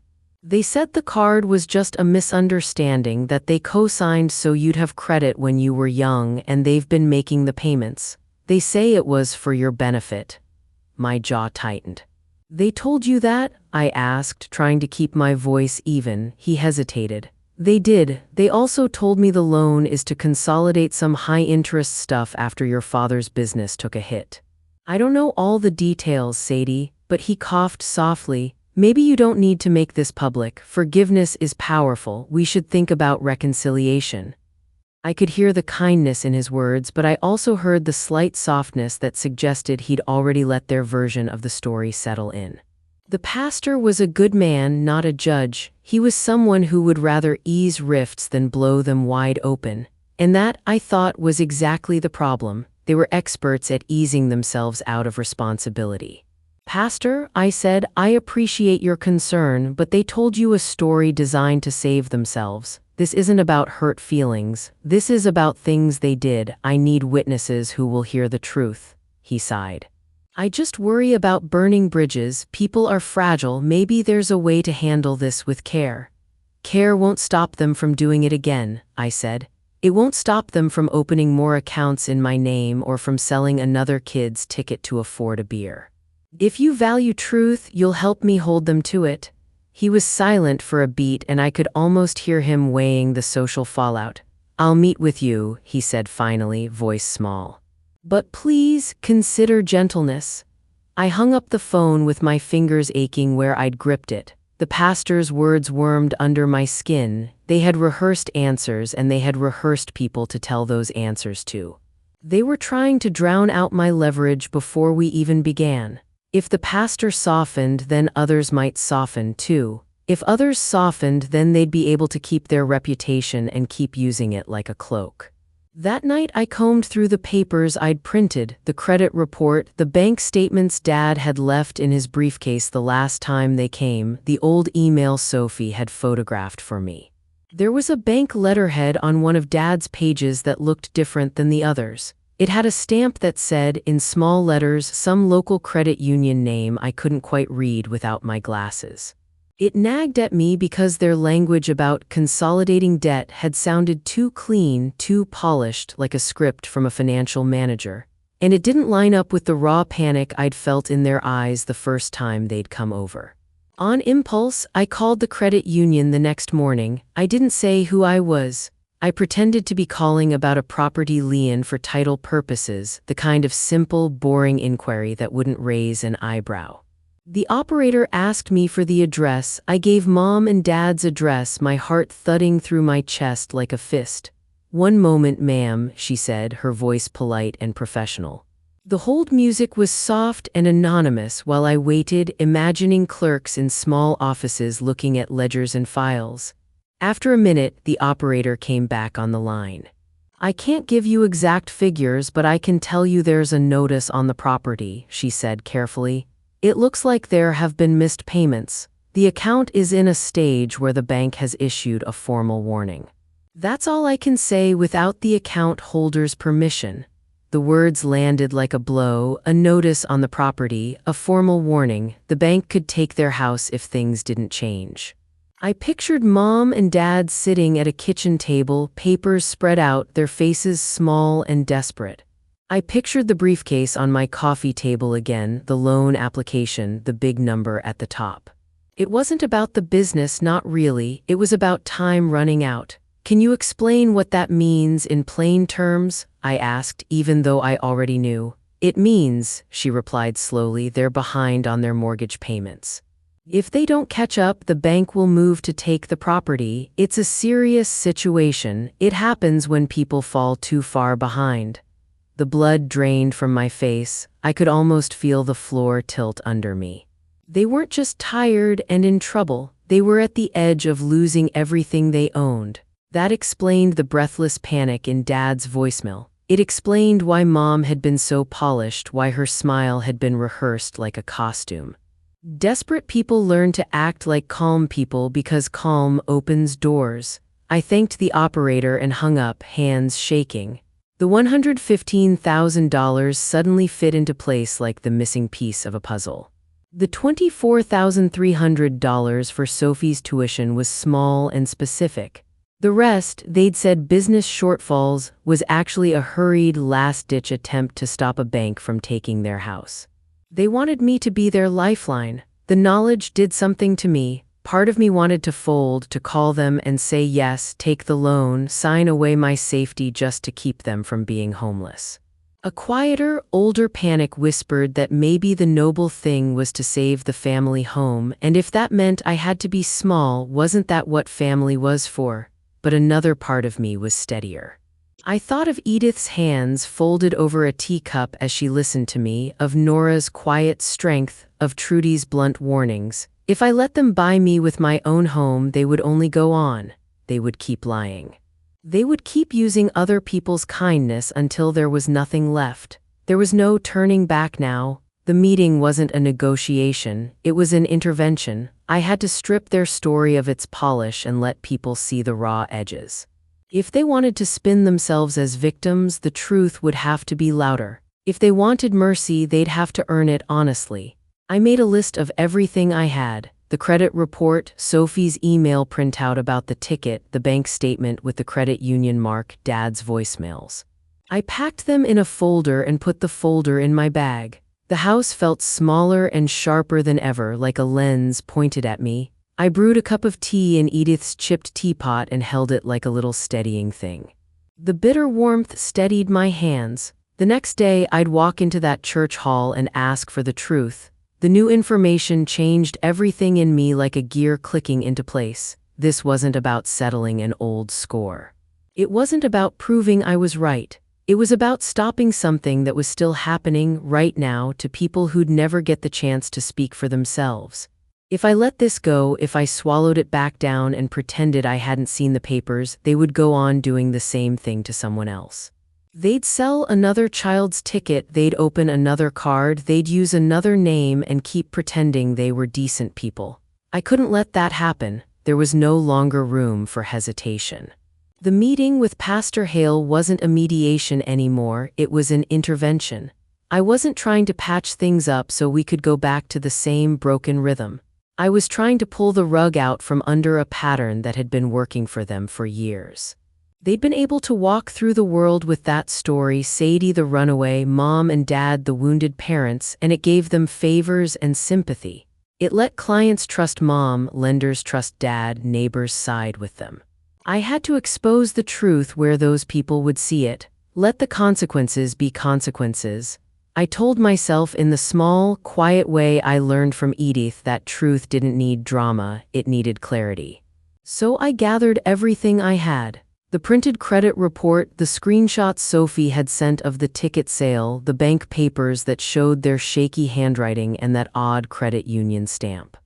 They said the card was just a misunderstanding, that they co-signed so you'd have credit when you were young, and they've been making the payments. They say it was for your benefit." My jaw tightened. "They told you that?" I asked, trying to keep my voice even. He hesitated. "They did. They also told me the loan is to consolidate some high-interest stuff after your father's business took a hit." "I don't know all the details, Sadie," but he coughed softly. "Maybe you don't need to make this public. Forgiveness is powerful. We should think about reconciliation." I could hear the kindness in his words, but I also heard the slight softness that suggested he'd already let their version of the story settle in. The pastor was a good man, not a judge. He was someone who would rather ease rifts than blow them wide open. And that, I thought, was exactly the problem. They were experts at easing themselves out of responsibility. "Pastor," I said, "I appreciate your concern, but they told you a story designed to save themselves. This isn't about hurt feelings. This is about things they did. I need witnesses who will hear the truth." He sighed. "I just worry about burning bridges. People are fragile. Maybe there's a way to handle this with care." "Care won't stop them from doing it again," I said. "It won't stop them from opening more accounts in my name or from selling another kid's ticket to afford a beer. If you value truth, you'll help me hold them to it." He was silent for a beat, and I could almost hear him weighing the social fallout. "I'll meet with you," he said finally, voice small. "But please consider gentleness." I hung up the phone with my fingers aching where I'd gripped it. The pastor's words wormed under my skin. They had rehearsed answers, and they had rehearsed people to tell those answers to. They were trying to drown out my leverage before we even began. If the pastor softened, then others might soften too. If others softened, then they'd be able to keep their reputation and keep using it like a cloak. That night I combed through the papers I'd printed, the credit report, the bank statements Dad had left in his briefcase the last time they came, the old email Sophie had photographed for me. There was a bank letterhead on one of Dad's pages that looked different than the others. It had a stamp that said, in small letters, some local credit union name I couldn't quite read without my glasses. It nagged at me because their language about consolidating debt had sounded too clean, too polished, like a script from a financial manager. And it didn't line up with the raw panic I'd felt in their eyes the first time they'd come over. On impulse, I called the credit union the next morning. I didn't say who I was. I pretended to be calling about a property lien for title purposes, the kind of simple, boring inquiry that wouldn't raise an eyebrow. The operator asked me for the address. I gave Mom and Dad's address, my heart thudding through my chest like a fist. "One moment, ma'am," she said, her voice polite and professional. The hold music was soft and anonymous while I waited, imagining clerks in small offices looking at ledgers and files. After a minute, the operator came back on the line. "I can't give you exact figures, but I can tell you there's a notice on the property," she said carefully. "It looks like there have been missed payments. The account is in a stage where the bank has issued a formal warning." That's all I can say without the account holder's permission. The words landed like a blow, a notice on the property, a formal warning. The bank could take their house if things didn't change. I pictured Mom and Dad sitting at a kitchen table, papers spread out, their faces small and desperate. I pictured the briefcase on my coffee table again, the loan application, the big number at the top. It wasn't about the business, not really. It was about time running out. "Can you explain what that means in plain terms?" I asked, even though I already knew. "It means," she replied slowly, "they're behind on their mortgage payments. If they don't catch up, the bank will move to take the property. It's a serious situation. It happens when people fall too far behind." The blood drained from my face. I could almost feel the floor tilt under me. They weren't just tired and in trouble. They were at the edge of losing everything they owned. That explained the breathless panic in Dad's voicemail. It explained why Mom had been so polished, why her smile had been rehearsed like a costume. Desperate people learn to act like calm people because calm opens doors. I thanked the operator and hung up, hands shaking. The $115,000 suddenly fit into place like the missing piece of a puzzle. The $24,300 for Sophie's tuition was small and specific. The rest, they'd said business shortfalls, was actually a hurried, last-ditch attempt to stop a bank from taking their house. They wanted me to be their lifeline. The knowledge did something to me. Part of me wanted to fold, to call them and say yes, take the loan, sign away my safety just to keep them from being homeless. A quieter, older panic whispered that maybe the noble thing was to save the family home, and if that meant I had to be small, wasn't that what family was for? But another part of me was steadier. I thought of Edith's hands folded over a teacup as she listened to me, of Nora's quiet strength, of Trudy's blunt warnings. If I let them buy me with my own home, they would only go on. They would keep lying. They would keep using other people's kindness until there was nothing left. There was no turning back now. The meeting wasn't a negotiation, it was an intervention. I had to strip their story of its polish and let people see the raw edges. If they wanted to spin themselves as victims, the truth would have to be louder. If they wanted mercy, they'd have to earn it honestly. I made a list of everything I had: the credit report, Sophie's email printout about the ticket, the bank statement with the credit union mark, Dad's voicemails. I packed them in a folder and put the folder in my bag. The house felt smaller and sharper than ever, like a lens pointed at me. I brewed a cup of tea in Edith's chipped teapot and held it like a little steadying thing. The bitter warmth steadied my hands. The next day, I'd walk into that church hall and ask for the truth. The new information changed everything in me like a gear clicking into place. This wasn't about settling an old score. It wasn't about proving I was right. It was about stopping something that was still happening right now to people who'd never get the chance to speak for themselves. If I let this go, if I swallowed it back down and pretended I hadn't seen the papers, they would go on doing the same thing to someone else. They'd sell another child's ticket, they'd open another card, they'd use another name and keep pretending they were decent people. I couldn't let that happen. There was no longer room for hesitation. The meeting with Pastor Hale wasn't a mediation anymore, it was an intervention. I wasn't trying to patch things up so we could go back to the same broken rhythm. I was trying to pull the rug out from under a pattern that had been working for them for years. They'd been able to walk through the world with that story: Sadie the runaway, Mom and Dad the wounded parents, and it gave them favors and sympathy. It let clients trust Mom, lenders trust Dad, neighbors side with them. I had to expose the truth where those people would see it. Let the consequences be consequences. I told myself in the small, quiet way I learned from Edith that truth didn't need drama, it needed clarity. So I gathered everything I had. The printed credit report, the screenshots Sophie had sent of the ticket sale, the bank papers that showed their shaky handwriting, and that odd credit union stamp.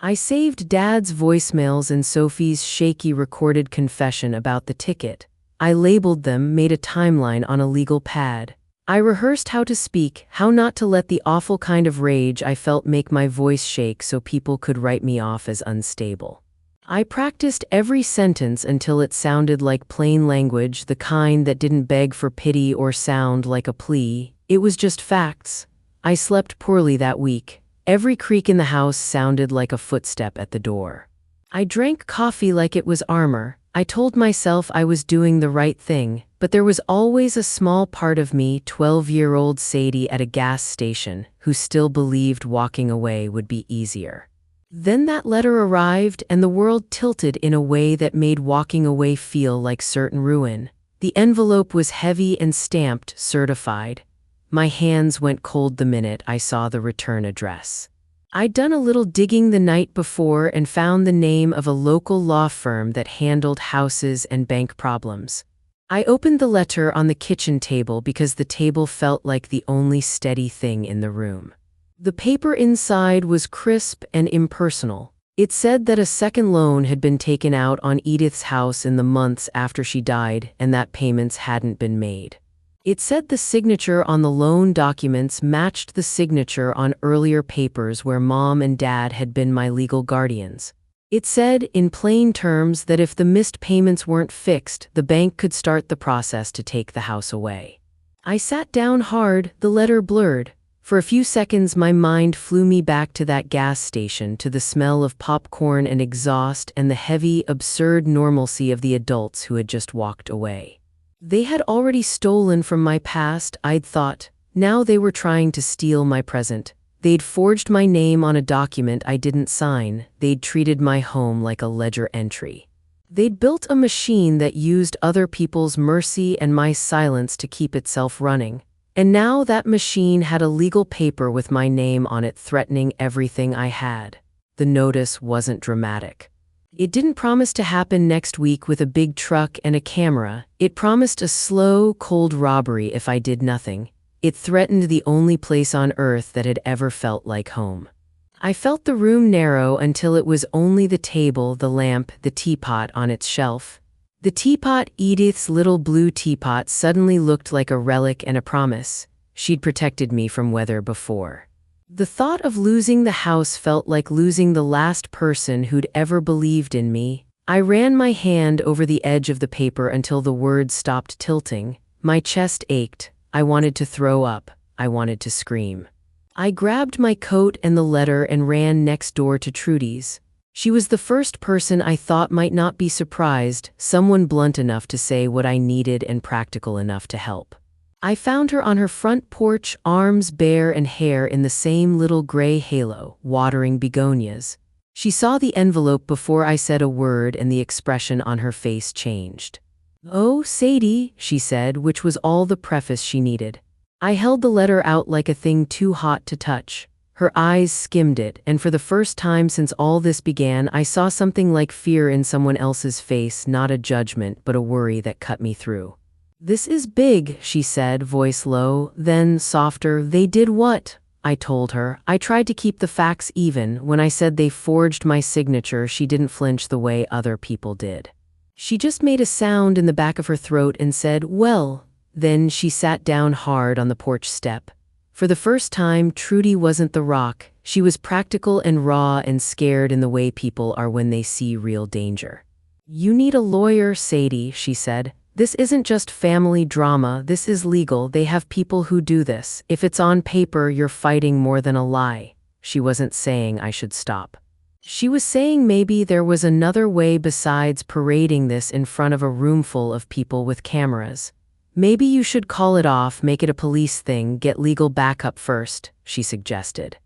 I saved Dad's voicemails and Sophie's shaky recorded confession about the ticket. I labeled them, made a timeline on a legal pad. I rehearsed how to speak, how not to let the awful kind of rage I felt make my voice shake so people could write me off as unstable. I practiced every sentence until it sounded like plain language, the kind that didn't beg for pity or sound like a plea. It was just facts. I slept poorly that week. Every creak in the house sounded like a footstep at the door. I drank coffee like it was armor. I told myself I was doing the right thing, but there was always a small part of me, 12-year-old Sadie at a gas station, who still believed walking away would be easier. Then that letter arrived, and the world tilted in a way that made walking away feel like certain ruin. The envelope was heavy and stamped, certified. My hands went cold the minute I saw the return address. I'd done a little digging the night before and found the name of a local law firm that handled houses and bank problems. I opened the letter on the kitchen table because the table felt like the only steady thing in the room. The paper inside was crisp and impersonal. It said that a second loan had been taken out on Edith's house in the months after she died and that payments hadn't been made. It said the signature on the loan documents matched the signature on earlier papers where Mom and Dad had been my legal guardians. It said, in plain terms, that if the missed payments weren't fixed, the bank could start the process to take the house away. I sat down hard, the letter blurred. For a few seconds, my mind flew me back to that gas station, to the smell of popcorn and exhaust and the heavy, absurd normalcy of the adults who had just walked away. They had already stolen from my past, I'd thought. Now they were trying to steal my present. They'd forged my name on a document I didn't sign. They'd treated my home like a ledger entry. They'd built a machine that used other people's mercy and my silence to keep itself running. And now that machine had a legal paper with my name on it, threatening everything I had. The notice wasn't dramatic. It didn't promise to happen next week with a big truck and a camera. It promised a slow, cold robbery if I did nothing. It threatened the only place on earth that had ever felt like home. I felt the room narrow until it was only the table, the lamp, the teapot on its shelf. The teapot, Edith's little blue teapot, suddenly looked like a relic and a promise. She'd protected me from weather before. The thought of losing the house felt like losing the last person who'd ever believed in me. I ran my hand over the edge of the paper until the words stopped tilting. My chest ached. I wanted to throw up. I wanted to scream. I grabbed my coat and the letter and ran next door to Trudy's. She was the first person I thought might not be surprised, someone blunt enough to say what I needed and practical enough to help. I found her on her front porch, arms bare and hair in the same little gray halo, watering begonias. She saw the envelope before I said a word, and the expression on her face changed. "Oh, Sadie," she said, which was all the preface she needed. I held the letter out like a thing too hot to touch. Her eyes skimmed it, and for the first time since all this began, I saw something like fear in someone else's face, not a judgment, but a worry that cut me through. "This is big," she said, voice low, then softer. "They did what?" I told her. I tried to keep the facts even. When I said they forged my signature, she didn't flinch the way other people did. She just made a sound in the back of her throat and said, "Well." Then she sat down hard on the porch step. For the first time, Trudy wasn't the rock. She was practical and raw and scared in the way people are when they see real danger. "You need a lawyer, Sadie," she said. "This isn't just family drama, this is legal. They have people who do this. If it's on paper, you're fighting more than a lie." She wasn't saying I should stop. She was saying maybe there was another way besides parading this in front of a room full of people with cameras. "Maybe you should call it off, make it a police thing, get legal backup first," she suggested.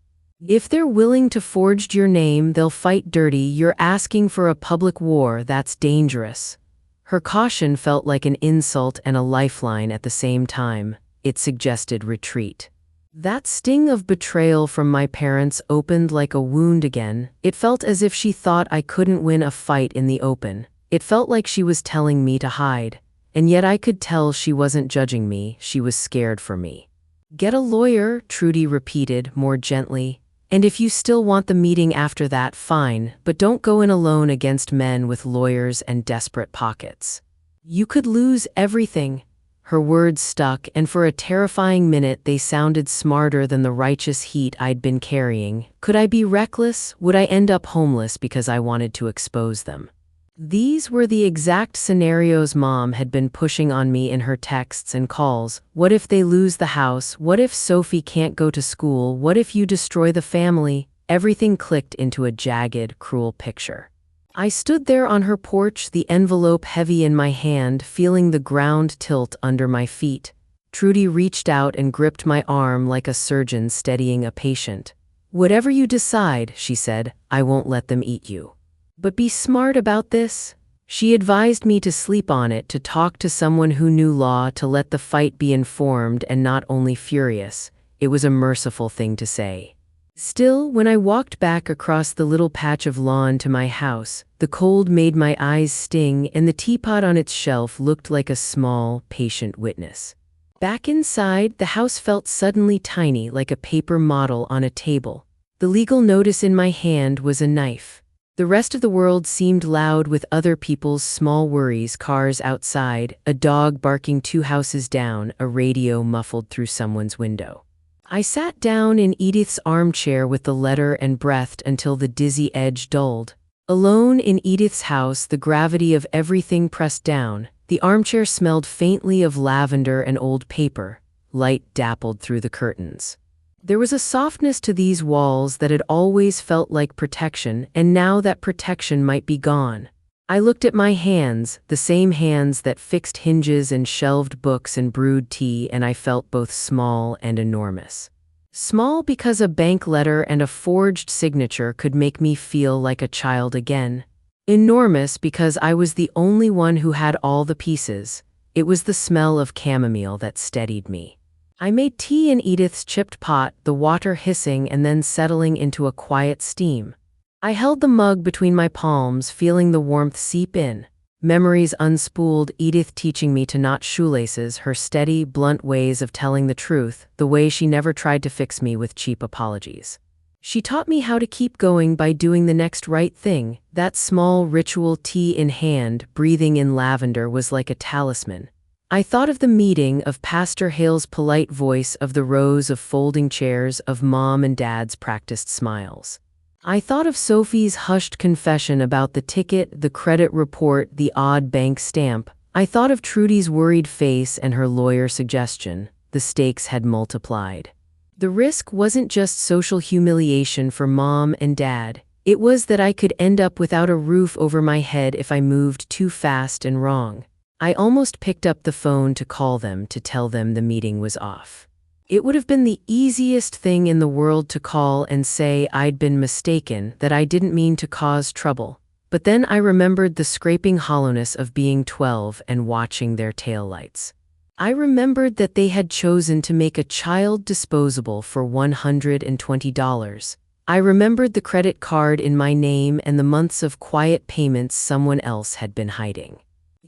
"If they're willing to forge your name, they'll fight dirty. You're asking for a public war. That's dangerous." Her caution felt like an insult and a lifeline at the same time. It suggested retreat. That sting of betrayal from my parents opened like a wound again. It felt as if she thought I couldn't win a fight in the open. It felt like she was telling me to hide. And yet I could tell she wasn't judging me, she was scared for me. "Get a lawyer," Trudy repeated, more gently. "And if you still want the meeting after that, fine, but don't go in alone against men with lawyers and desperate pockets. You could lose everything." Her words stuck, and for a terrifying minute they sounded smarter than the righteous heat I'd been carrying. Could I be reckless? Would I end up homeless because I wanted to expose them? These were the exact scenarios Mom had been pushing on me in her texts and calls. What if they lose the house? What if Sophie can't go to school? What if you destroy the family? Everything clicked into a jagged, cruel picture. I stood there on her porch, the envelope heavy in my hand, feeling the ground tilt under my feet. Trudy reached out and gripped my arm like a surgeon steadying a patient. "Whatever you decide," she said, "I won't let them eat you. But be smart about this." She advised me to sleep on it, to talk to someone who knew law, to let the fight be informed and not only furious. It was a merciful thing to say. Still, when I walked back across the little patch of lawn to my house, the cold made my eyes sting, and the teapot on its shelf looked like a small, patient witness. Back inside, the house felt suddenly tiny, like a paper model on a table. The legal notice in my hand was a knife. The rest of the world seemed loud with other people's small worries, cars outside, a dog barking 2 houses down, a radio muffled through someone's window. I sat down in Edith's armchair with the letter and breathed until the dizzy edge dulled. Alone in Edith's house, the gravity of everything pressed down. The armchair smelled faintly of lavender and old paper. Light dappled through the curtains. There was a softness to these walls that had always felt like protection, and now that protection might be gone. I looked at my hands, the same hands that fixed hinges and shelved books and brewed tea, and I felt both small and enormous. Small because a bank letter and a forged signature could make me feel like a child again. Enormous because I was the only one who had all the pieces. It was the smell of chamomile that steadied me. I made tea in Edith's chipped pot, the water hissing and then settling into a quiet steam. I held the mug between my palms, feeling the warmth seep in. Memories unspooled, Edith teaching me to knot shoelaces, her steady, blunt ways of telling the truth, the way she never tried to fix me with cheap apologies. She taught me how to keep going by doing the next right thing. That small ritual, tea in hand, breathing in lavender, was like a talisman. I thought of the meeting, of Pastor Hale's polite voice, of the rows of folding chairs, of Mom and Dad's practiced smiles. I thought of Sophie's hushed confession about the ticket, the credit report, the odd bank stamp. I thought of Trudy's worried face and her lawyer suggestion. The stakes had multiplied. The risk wasn't just social humiliation for Mom and Dad. It was that I could end up without a roof over my head if I moved too fast and wrong. I almost picked up the phone to call them to tell them the meeting was off. It would have been the easiest thing in the world to call and say I'd been mistaken, that I didn't mean to cause trouble. But then I remembered the scraping hollowness of being 12 and watching their taillights. I remembered that they had chosen to make a child disposable for $120. I remembered the credit card in my name and the months of quiet payments someone else had been hiding.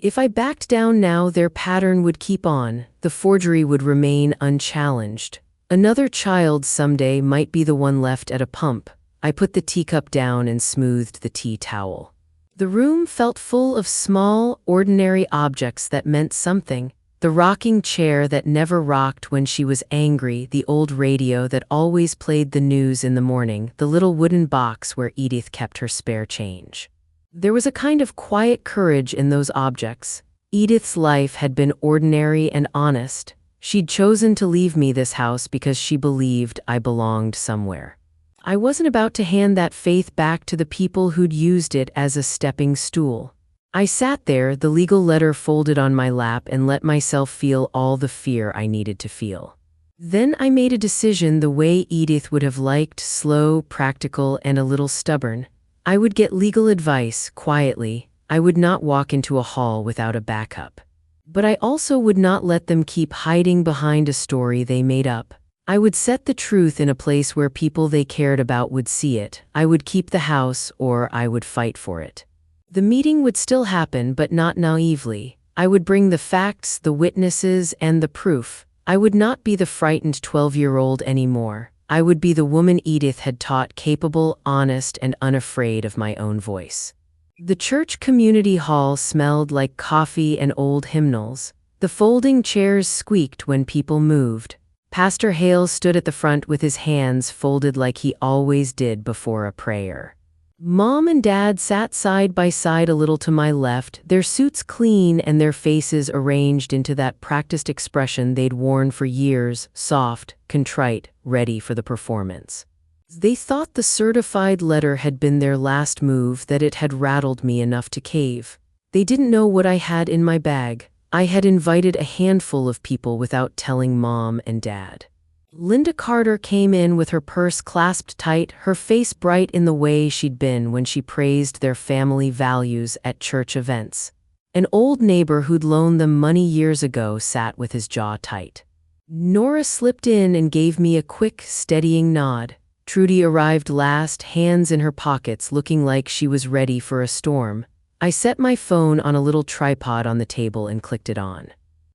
If I backed down now, their pattern would keep on. The forgery would remain unchallenged. Another child someday might be the one left at a pump. I put the teacup down and smoothed the tea towel. The room felt full of small, ordinary objects that meant something. The rocking chair that never rocked when she was angry, the old radio that always played the news in the morning, the little wooden box where Edith kept her spare change. There was a kind of quiet courage in those objects. Edith's life had been ordinary and honest. She'd chosen to leave me this house because she believed I belonged somewhere. I wasn't about to hand that faith back to the people who'd used it as a stepping stool. I sat there, the legal letter folded on my lap, and let myself feel all the fear I needed to feel. Then I made a decision the way Edith would have liked, slow, practical, and a little stubborn. I would get legal advice, quietly. I would not walk into a hall without a backup. But I also would not let them keep hiding behind a story they made up. I would set the truth in a place where people they cared about would see it. I would keep the house, or I would fight for it. The meeting would still happen, but not naively. I would bring the facts, the witnesses, and the proof. I would not be the frightened 12-year-old anymore. I would be the woman Edith had taught, capable, honest, and unafraid of my own voice. The church community hall smelled like coffee and old hymnals. The folding chairs squeaked when people moved. Pastor Hale stood at the front with his hands folded like he always did before a prayer. Mom and Dad sat side by side a little to my left, their suits clean and their faces arranged into that practiced expression they'd worn for years, soft, contrite, ready for the performance. They thought the certified letter had been their last move, that it had rattled me enough to cave. They didn't know what I had in my bag. I had invited a handful of people without telling Mom and Dad. Linda Carter came in with her purse clasped tight, her face bright in the way she'd been when she praised their family values at church events. An old neighbor who'd loaned them money years ago sat with his jaw tight. Nora slipped in and gave me a quick, steadying nod. Trudy arrived last, hands in her pockets, looking like she was ready for a storm. I set my phone on a little tripod on the table and clicked it on.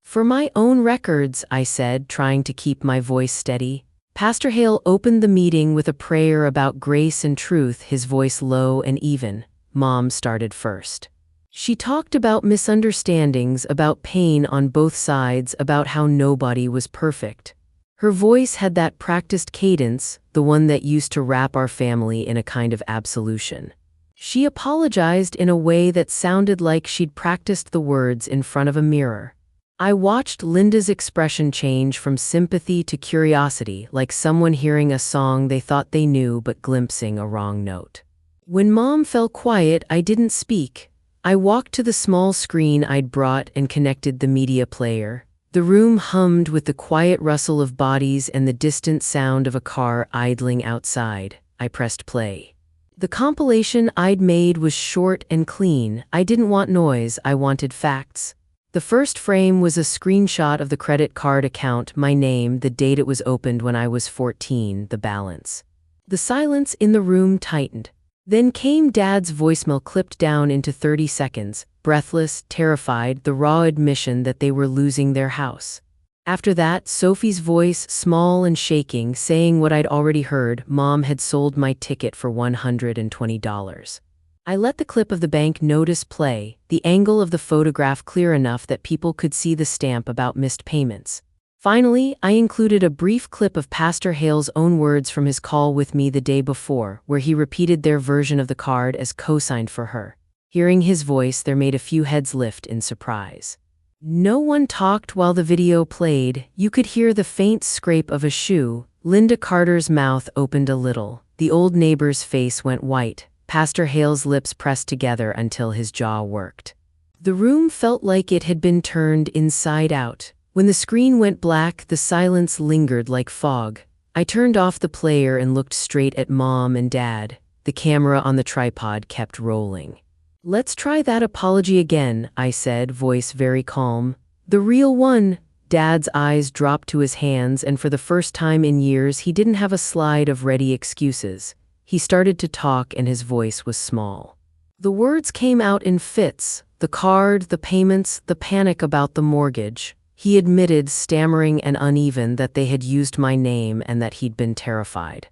"For my own records," I said, trying to keep my voice steady. Pastor Hale opened the meeting with a prayer about grace and truth, his voice low and even. Mom started first. She talked about misunderstandings, about pain on both sides, about how nobody was perfect. Her voice had that practiced cadence, the one that used to wrap our family in a kind of absolution. She apologized in a way that sounded like she'd practiced the words in front of a mirror. I watched Linda's expression change from sympathy to curiosity, like someone hearing a song they thought they knew but glimpsing a wrong note. When Mom fell quiet, I didn't speak. I walked to the small screen I'd brought and connected the media player. The room hummed with the quiet rustle of bodies and the distant sound of a car idling outside. I pressed play. The compilation I'd made was short and clean. I didn't want noise, I wanted facts. The first frame was a screenshot of the credit card account, my name, the date it was opened when I was 14, the balance. The silence in the room tightened. Then came Dad's voicemail, clipped down into 30 seconds, breathless, terrified, the raw admission that they were losing their house. After that, Sophie's voice, small and shaking, saying what I'd already heard: Mom had sold my ticket for $120. I let the clip of the bank notice play, the angle of the photograph clear enough that people could see the stamp about missed payments. Finally, I included a brief clip of Pastor Hale's own words from his call with me the day before, where he repeated their version of the card as co-signed for her. Hearing his voice, there made a few heads lift in surprise. No one talked while the video played. You could hear the faint scrape of a shoe. Linda Carter's mouth opened a little. The old neighbor's face went white. Pastor Hale's lips pressed together until his jaw worked. The room felt like it had been turned inside out. When the screen went black, the silence lingered like fog. I turned off the player and looked straight at Mom and Dad. The camera on the tripod kept rolling. "Let's try that apology again," I said, voice very calm. "The real one." Dad's eyes dropped to his hands, and for the first time in years, he didn't have a slide of ready excuses. He started to talk and his voice was small. The words came out in fits, the card, the payments, the panic about the mortgage. He admitted, stammering and uneven, that they had used my name and that he'd been terrified.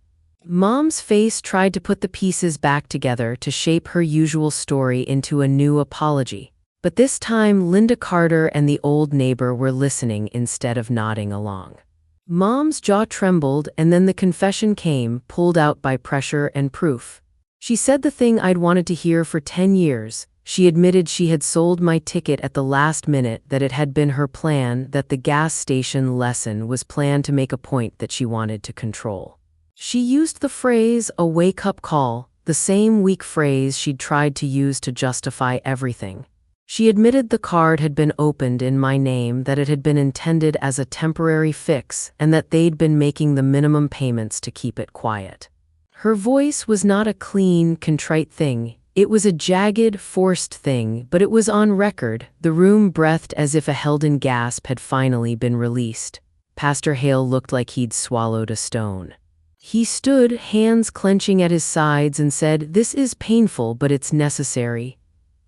Mom's face tried to put the pieces back together to shape her usual story into a new apology. But this time, Linda Carter and the old neighbor were listening instead of nodding along. Mom's jaw trembled, and then the confession came, pulled out by pressure and proof. She said the thing I'd wanted to hear for 10 years. She admitted she had sold my ticket at the last minute, that it had been her plan, that the gas station lesson was planned to make a point that she wanted to control. She used the phrase, a wake-up call, the same weak phrase she'd tried to use to justify everything. She admitted the card had been opened in my name, that it had been intended as a temporary fix, and that they'd been making the minimum payments to keep it quiet. Her voice was not a clean, contrite thing. It was a jagged, forced thing, but it was on record. The room breathed as if a held-in gasp had finally been released. Pastor Hale looked like he'd swallowed a stone. He stood, hands clenching at his sides, and said, "This is painful, but it's necessary."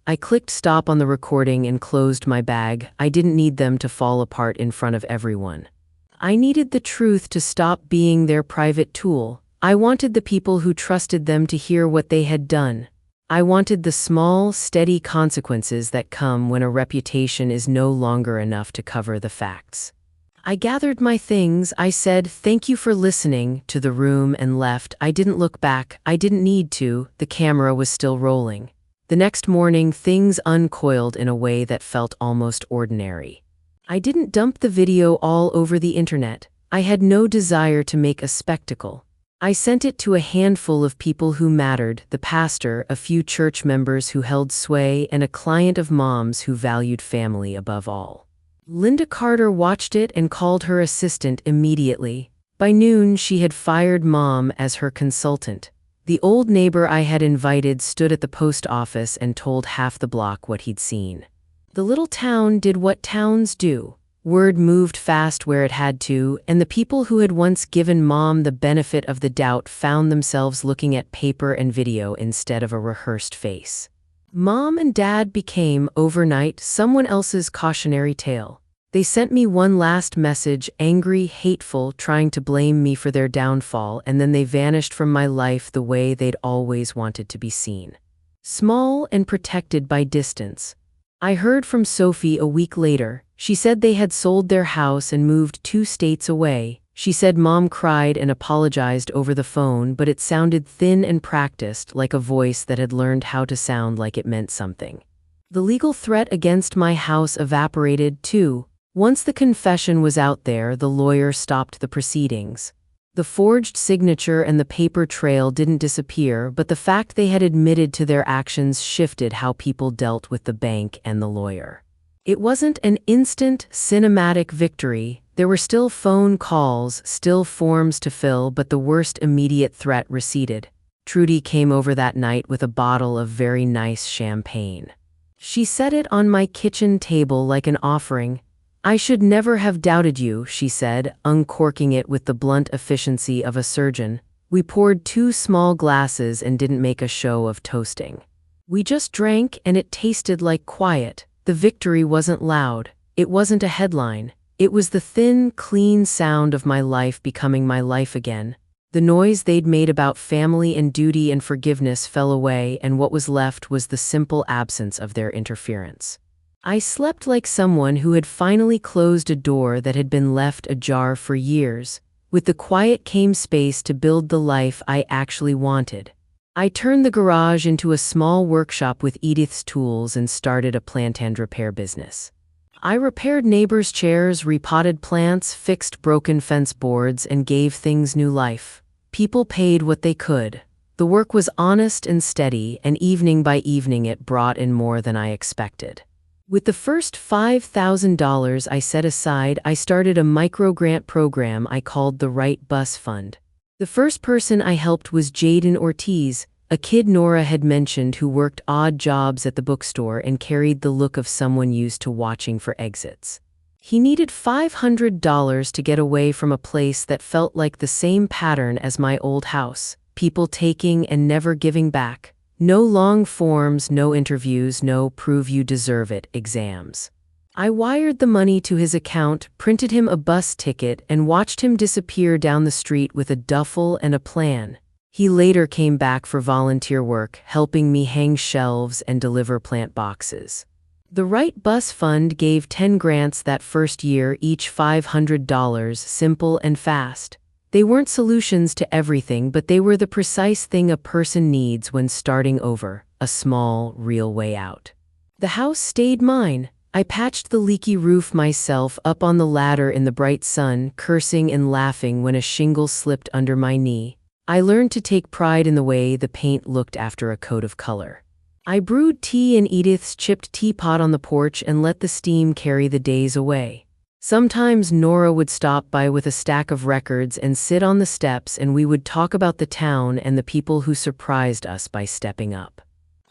I clicked stop on the recording and closed my bag. I didn't need them to fall apart in front of everyone. I needed the truth to stop being their private tool. I wanted the people who trusted them to hear what they had done. I wanted the small, steady consequences that come when a reputation is no longer enough to cover the facts. I gathered my things. I said, "Thank you for listening," to the room and left. I didn't look back. I didn't need to. The camera was still rolling. The next morning, things uncoiled in a way that felt almost ordinary. I didn't dump the video all over the internet. I had no desire to make a spectacle. I sent it to a handful of people who mattered, the pastor, a few church members who held sway, and a client of Mom's who valued family above all. Linda Carter watched it and called her assistant immediately. By noon, she had fired Mom as her consultant. The old neighbor I had invited stood at the post office and told half the block what he'd seen. The little town did what towns do. Word moved fast where it had to, and the people who had once given Mom the benefit of the doubt found themselves looking at paper and video instead of a rehearsed face. Mom and Dad became, overnight, someone else's cautionary tale. They sent me one last message, angry, hateful, trying to blame me for their downfall, and then they vanished from my life the way they'd always wanted to be seen. Small and protected by distance. I heard from Sophie a week later. She said they had sold their house and moved 2 states away. She said Mom cried and apologized over the phone, but it sounded thin and practiced, like a voice that had learned how to sound like it meant something. The legal threat against my house evaporated, too. Once the confession was out there, the lawyer stopped the proceedings. The forged signature and the paper trail didn't disappear, but the fact they had admitted to their actions shifted how people dealt with the bank and the lawyer. It wasn't an instant, cinematic victory. There were still phone calls, still forms to fill, but the worst immediate threat receded. Trudy came over that night with a bottle of very nice champagne. She set it on my kitchen table like an offering. "I should never have doubted you," she said, uncorking it with the blunt efficiency of a surgeon. We poured 2 small glasses and didn't make a show of toasting. We just drank, and it tasted like quiet. The victory wasn't loud. It wasn't a headline. It was the thin, clean sound of my life becoming my life again. The noise they'd made about family and duty and forgiveness fell away, and what was left was the simple absence of their interference. I slept like someone who had finally closed a door that had been left ajar for years. With the quiet came space to build the life I actually wanted. I turned the garage into a small workshop with Edith's tools and started a plant and repair business. I repaired neighbors' chairs, repotted plants, fixed broken fence boards, and gave things new life. People paid what they could. The work was honest and steady, and evening by evening it brought in more than I expected. With the first $5,000 I set aside, I started a micro-grant program I called the Right Bus Fund. The first person I helped was Jaden Ortiz, a kid Nora had mentioned who worked odd jobs at the bookstore and carried the look of someone used to watching for exits. He needed $500 to get away from a place that felt like the same pattern as my old house: people taking and never giving back. No long forms, no interviews, no prove you deserve it exams. I wired the money to his account, printed him a bus ticket, and watched him disappear down the street with a duffel and a plan. He later came back for volunteer work, helping me hang shelves and deliver plant boxes. The Right Bus Fund gave 10 grants that first year, each $500, simple and fast. They weren't solutions to everything, but they were the precise thing a person needs when starting over, a small, real way out. The house stayed mine. I patched the leaky roof myself, up on the ladder in the bright sun, cursing and laughing when a shingle slipped under my knee. I learned to take pride in the way the paint looked after a coat of color. I brewed tea in Edith's chipped teapot on the porch and let the steam carry the days away. Sometimes Nora would stop by with a stack of records and sit on the steps, and we would talk about the town and the people who surprised us by stepping up.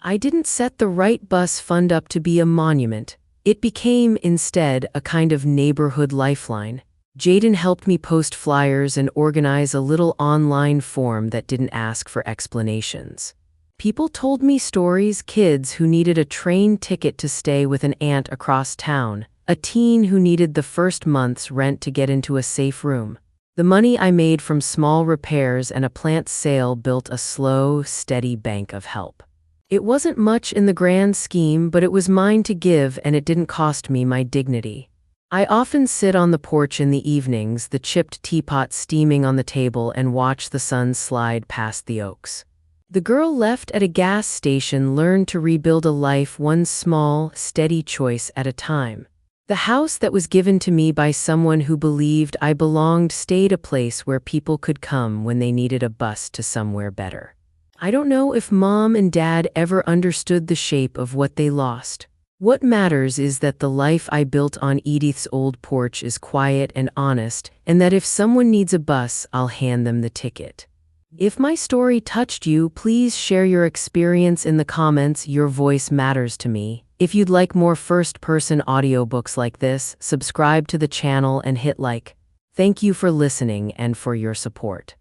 I didn't set the Right Bus Fund up to be a monument. It became, instead, a kind of neighborhood lifeline. Jaden helped me post flyers and organize a little online forum that didn't ask for explanations. People told me stories: kids who needed a train ticket to stay with an aunt across town, a teen who needed the first month's rent to get into a safe room. The money I made from small repairs and a plant sale built a slow, steady bank of help. It wasn't much in the grand scheme, but it was mine to give, and it didn't cost me my dignity. I often sit on the porch in the evenings, the chipped teapot steaming on the table, and watch the sun slide past the oaks. The girl left at a gas station learned to rebuild a life one small, steady choice at a time. The house that was given to me by someone who believed I belonged stayed a place where people could come when they needed a bus to somewhere better. I don't know if Mom and Dad ever understood the shape of what they lost. What matters is that the life I built on Edith's old porch is quiet and honest, and that if someone needs a bus, I'll hand them the ticket. If my story touched you, please share your experience in the comments. Your voice matters to me. If you'd like more first-person audiobooks like this, subscribe to the channel and hit like. Thank you for listening and for your support.